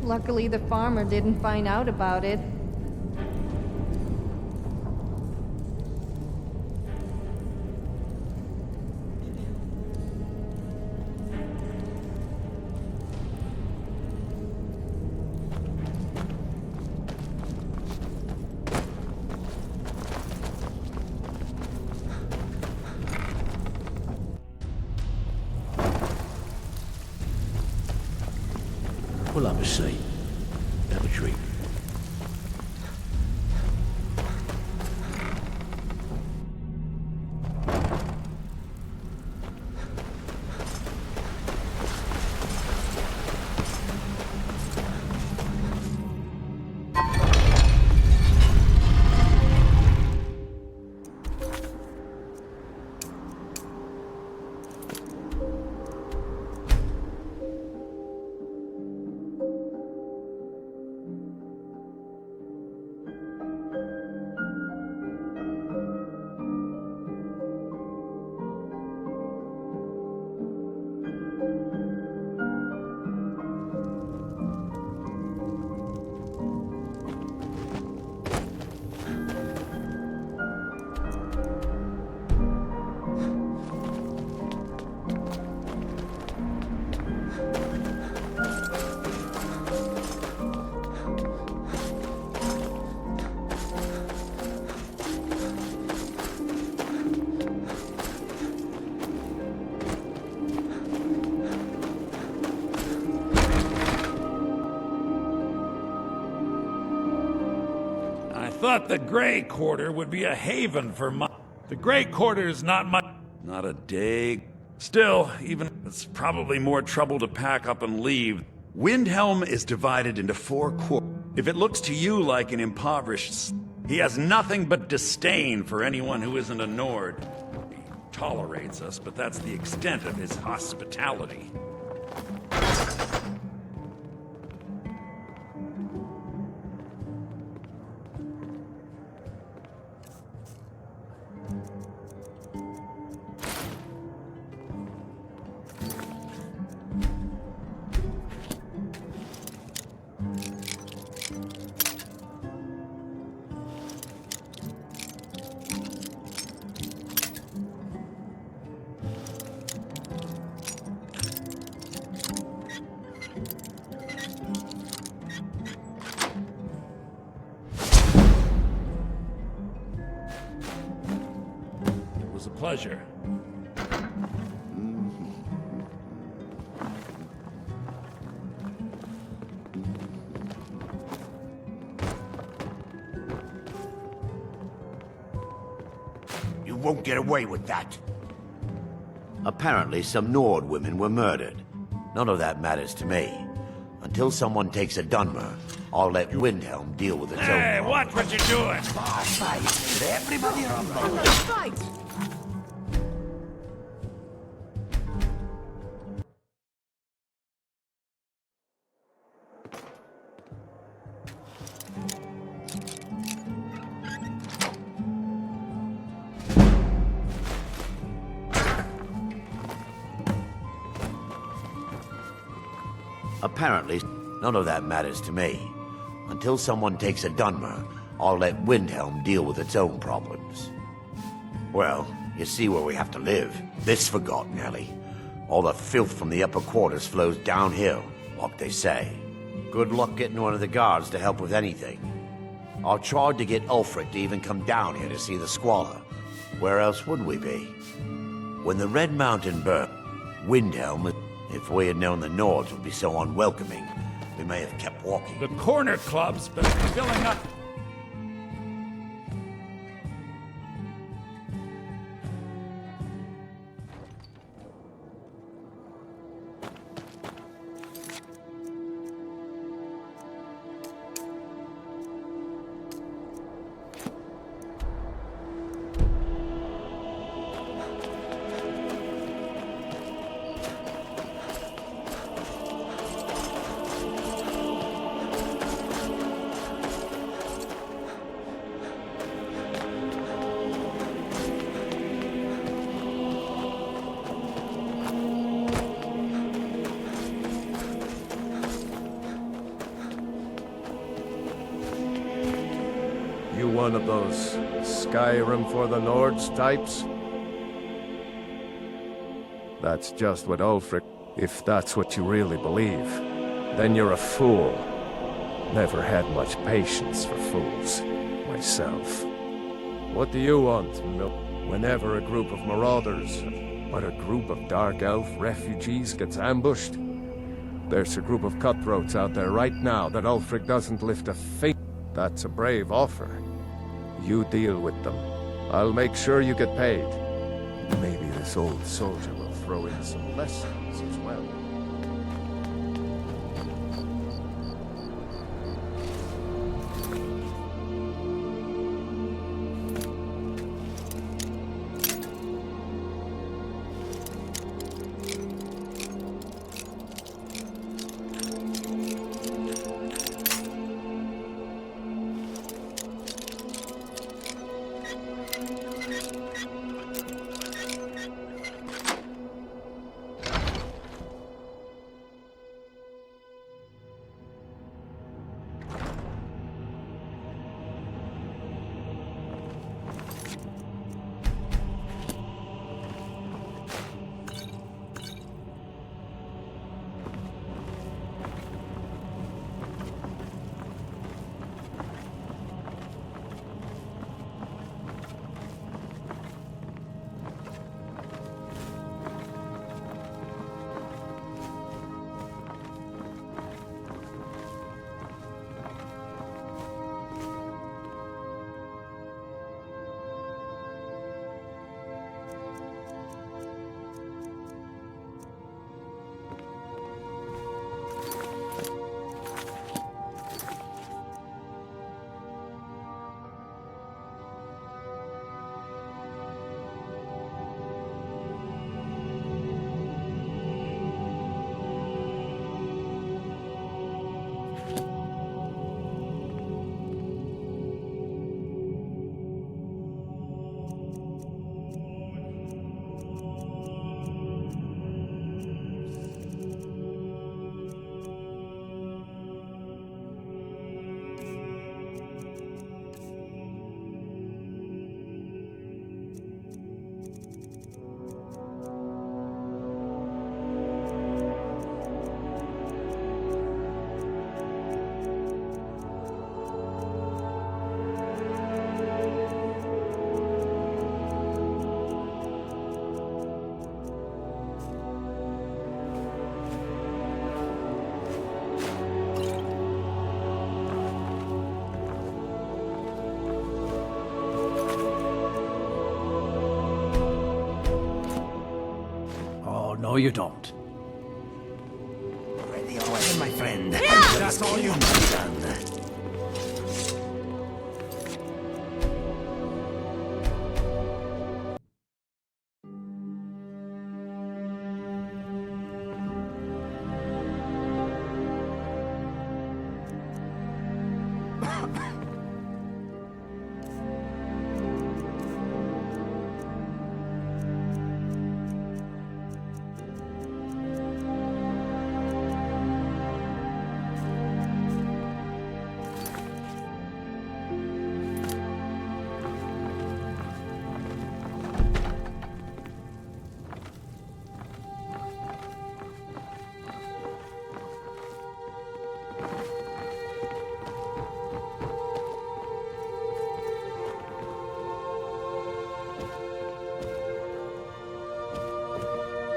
Luckily, the farmer didn't find out about it. We'll have a seat. Have a drink. I thought the Grey Quarter would be a haven for my... The Grey Quarter's not my... Not a day... Still, even... It's probably more trouble to pack up and leave. Windhelm is divided into 4 quarters. If it looks to you like an impoverished... He has nothing but disdain for anyone who isn't a Nord. He tolerates us, but that's the extent of his hospitality. A pleasure. You won't get away with that. Apparently, some Nord women were murdered. None of that matters to me. Until someone takes a Dunmer, I'll let Windhelm deal with its own. Hey, watch what you're doing! Boss fight. Everybody on board. Fight! Apparently, none of that matters to me. Until someone takes a Dunmer, I'll let Windhelm deal with its own problems. Well, you see where we have to live. This forgotten alley. All the filth from the upper quarters flows downhill, like they say. Good luck getting one of the guards to help with anything. I tried to get Ulfric to even come down here to see the squalor. Where else would we be? When the Red Mountain burned, Windhelm... If we had known the Nords would be so unwelcoming, we may have kept walking. The Corner Club's been filling up. You one of those Skyrim for the Nords types? That's just what Ulfric... If that's what you really believe, then you're a fool. Never had much patience for fools, myself. What do you want, Whenever a group of marauders, or a group of Dark Elf refugees gets ambushed, there's a group of cutthroats out there right now that Ulfric doesn't lift a finger. That's a brave offer. You deal with them. I'll make sure you get paid. Maybe this old soldier will throw in some lessons as well. No, you don't. Ready away, my friend. Yeah. That's all you need done.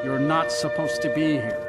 You're not supposed to be here.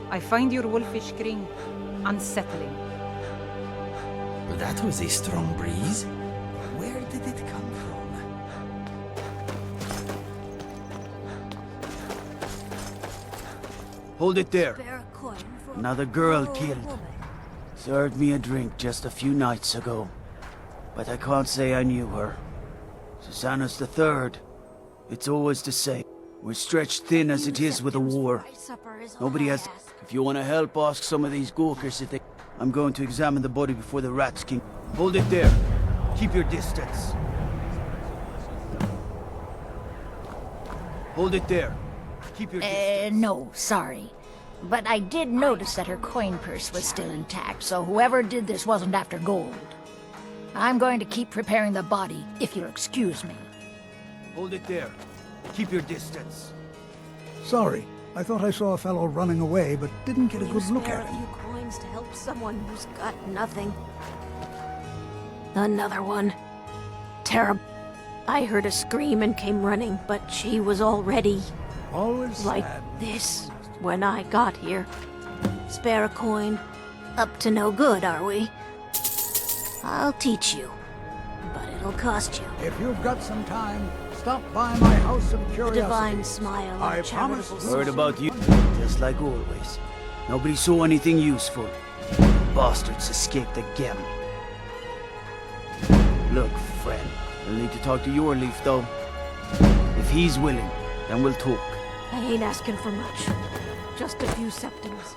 I find your wolfish grin unsettling. That was a strong breeze. Where did it come from? Hold it there. Another girl killed. Served me a drink just a few nights ago. But I can't say I knew her. Susanna's the third. It's always the same. We're stretched thin as it is with a war. Nobody has... If you want to help, ask some of these Gawkers if they... I'm going to examine the body before the rats can... Hold it there. Keep your distance. Hold it there. Keep your distance. No, sorry. But I did notice that her coin purse was still intact, so whoever did this wasn't after gold. I'm going to keep preparing the body, if you'll excuse me. Hold it there. Keep your distance. Sorry. I thought I saw a fellow running away, but didn't get a good look at a him. few coins to help someone who's got nothing. Another one. Terrible. I heard a scream and came running, but she was already... Always like sad. this when I got here. Spare a coin. Up to no good, are we? I'll teach you, but it'll cost you. If you've got some time, stop by my house of curiosity. The divine smile. I promise. Heard about you, just like always. Nobody saw anything useful. Bastards escaped again. Look, friend, we'll need to talk to your leaf, though. If he's willing, then we'll talk. I ain't asking for much. Just a few septims.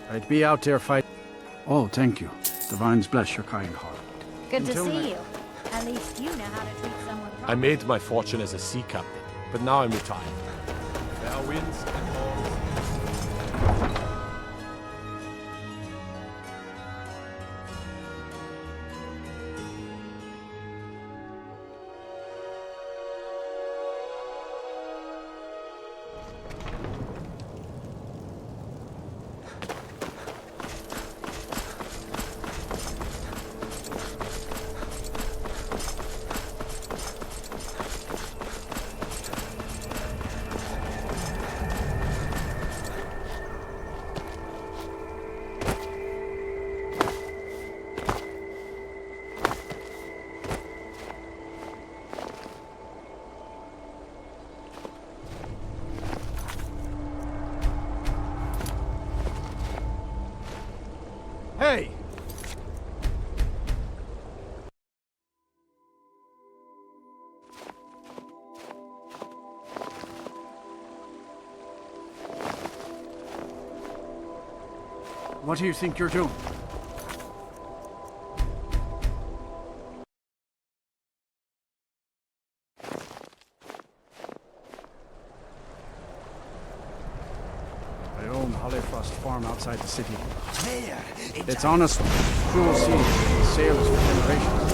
I'd be out there fight. Oh, thank you. Divines bless your kind heart. Good to Until see next- you. At least you know how to treat someone I made my fortune as a sea captain, but now I'm retired. Fair winds and falls. Hey! What do you think you're doing? I own Hollyfrost Farm outside the city. It's honest, cruel sea, sailors for generations.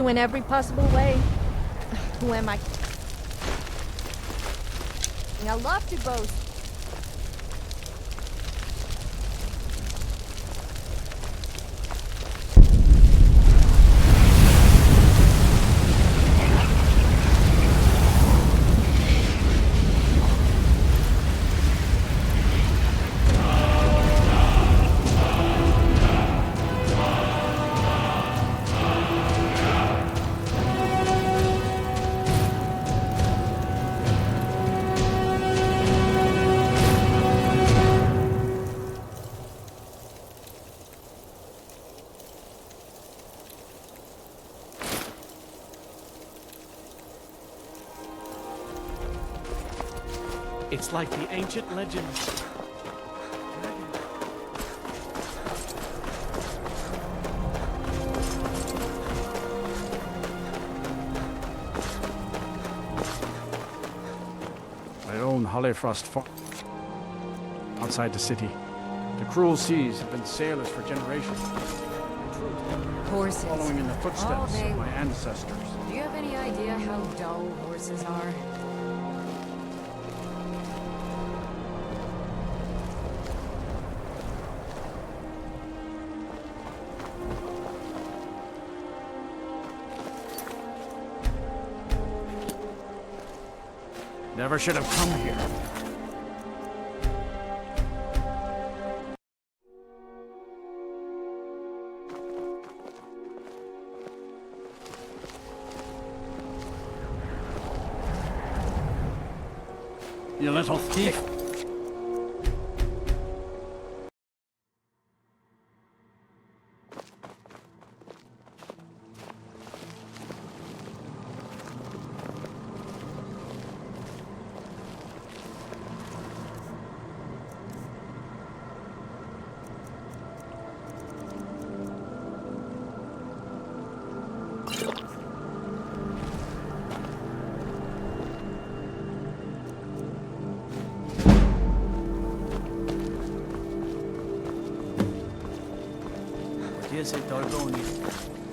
you in every possible way. Who am I? I love to boast. It's like the ancient legends. I own Hollifrost Farm outside the city. The cruel seas have been sailors for generations. Horses. Following in the footsteps All day of my long. ancestors. Do you have any idea how dull horses are? Never should have come here. You little thief. What is it, Dargonia?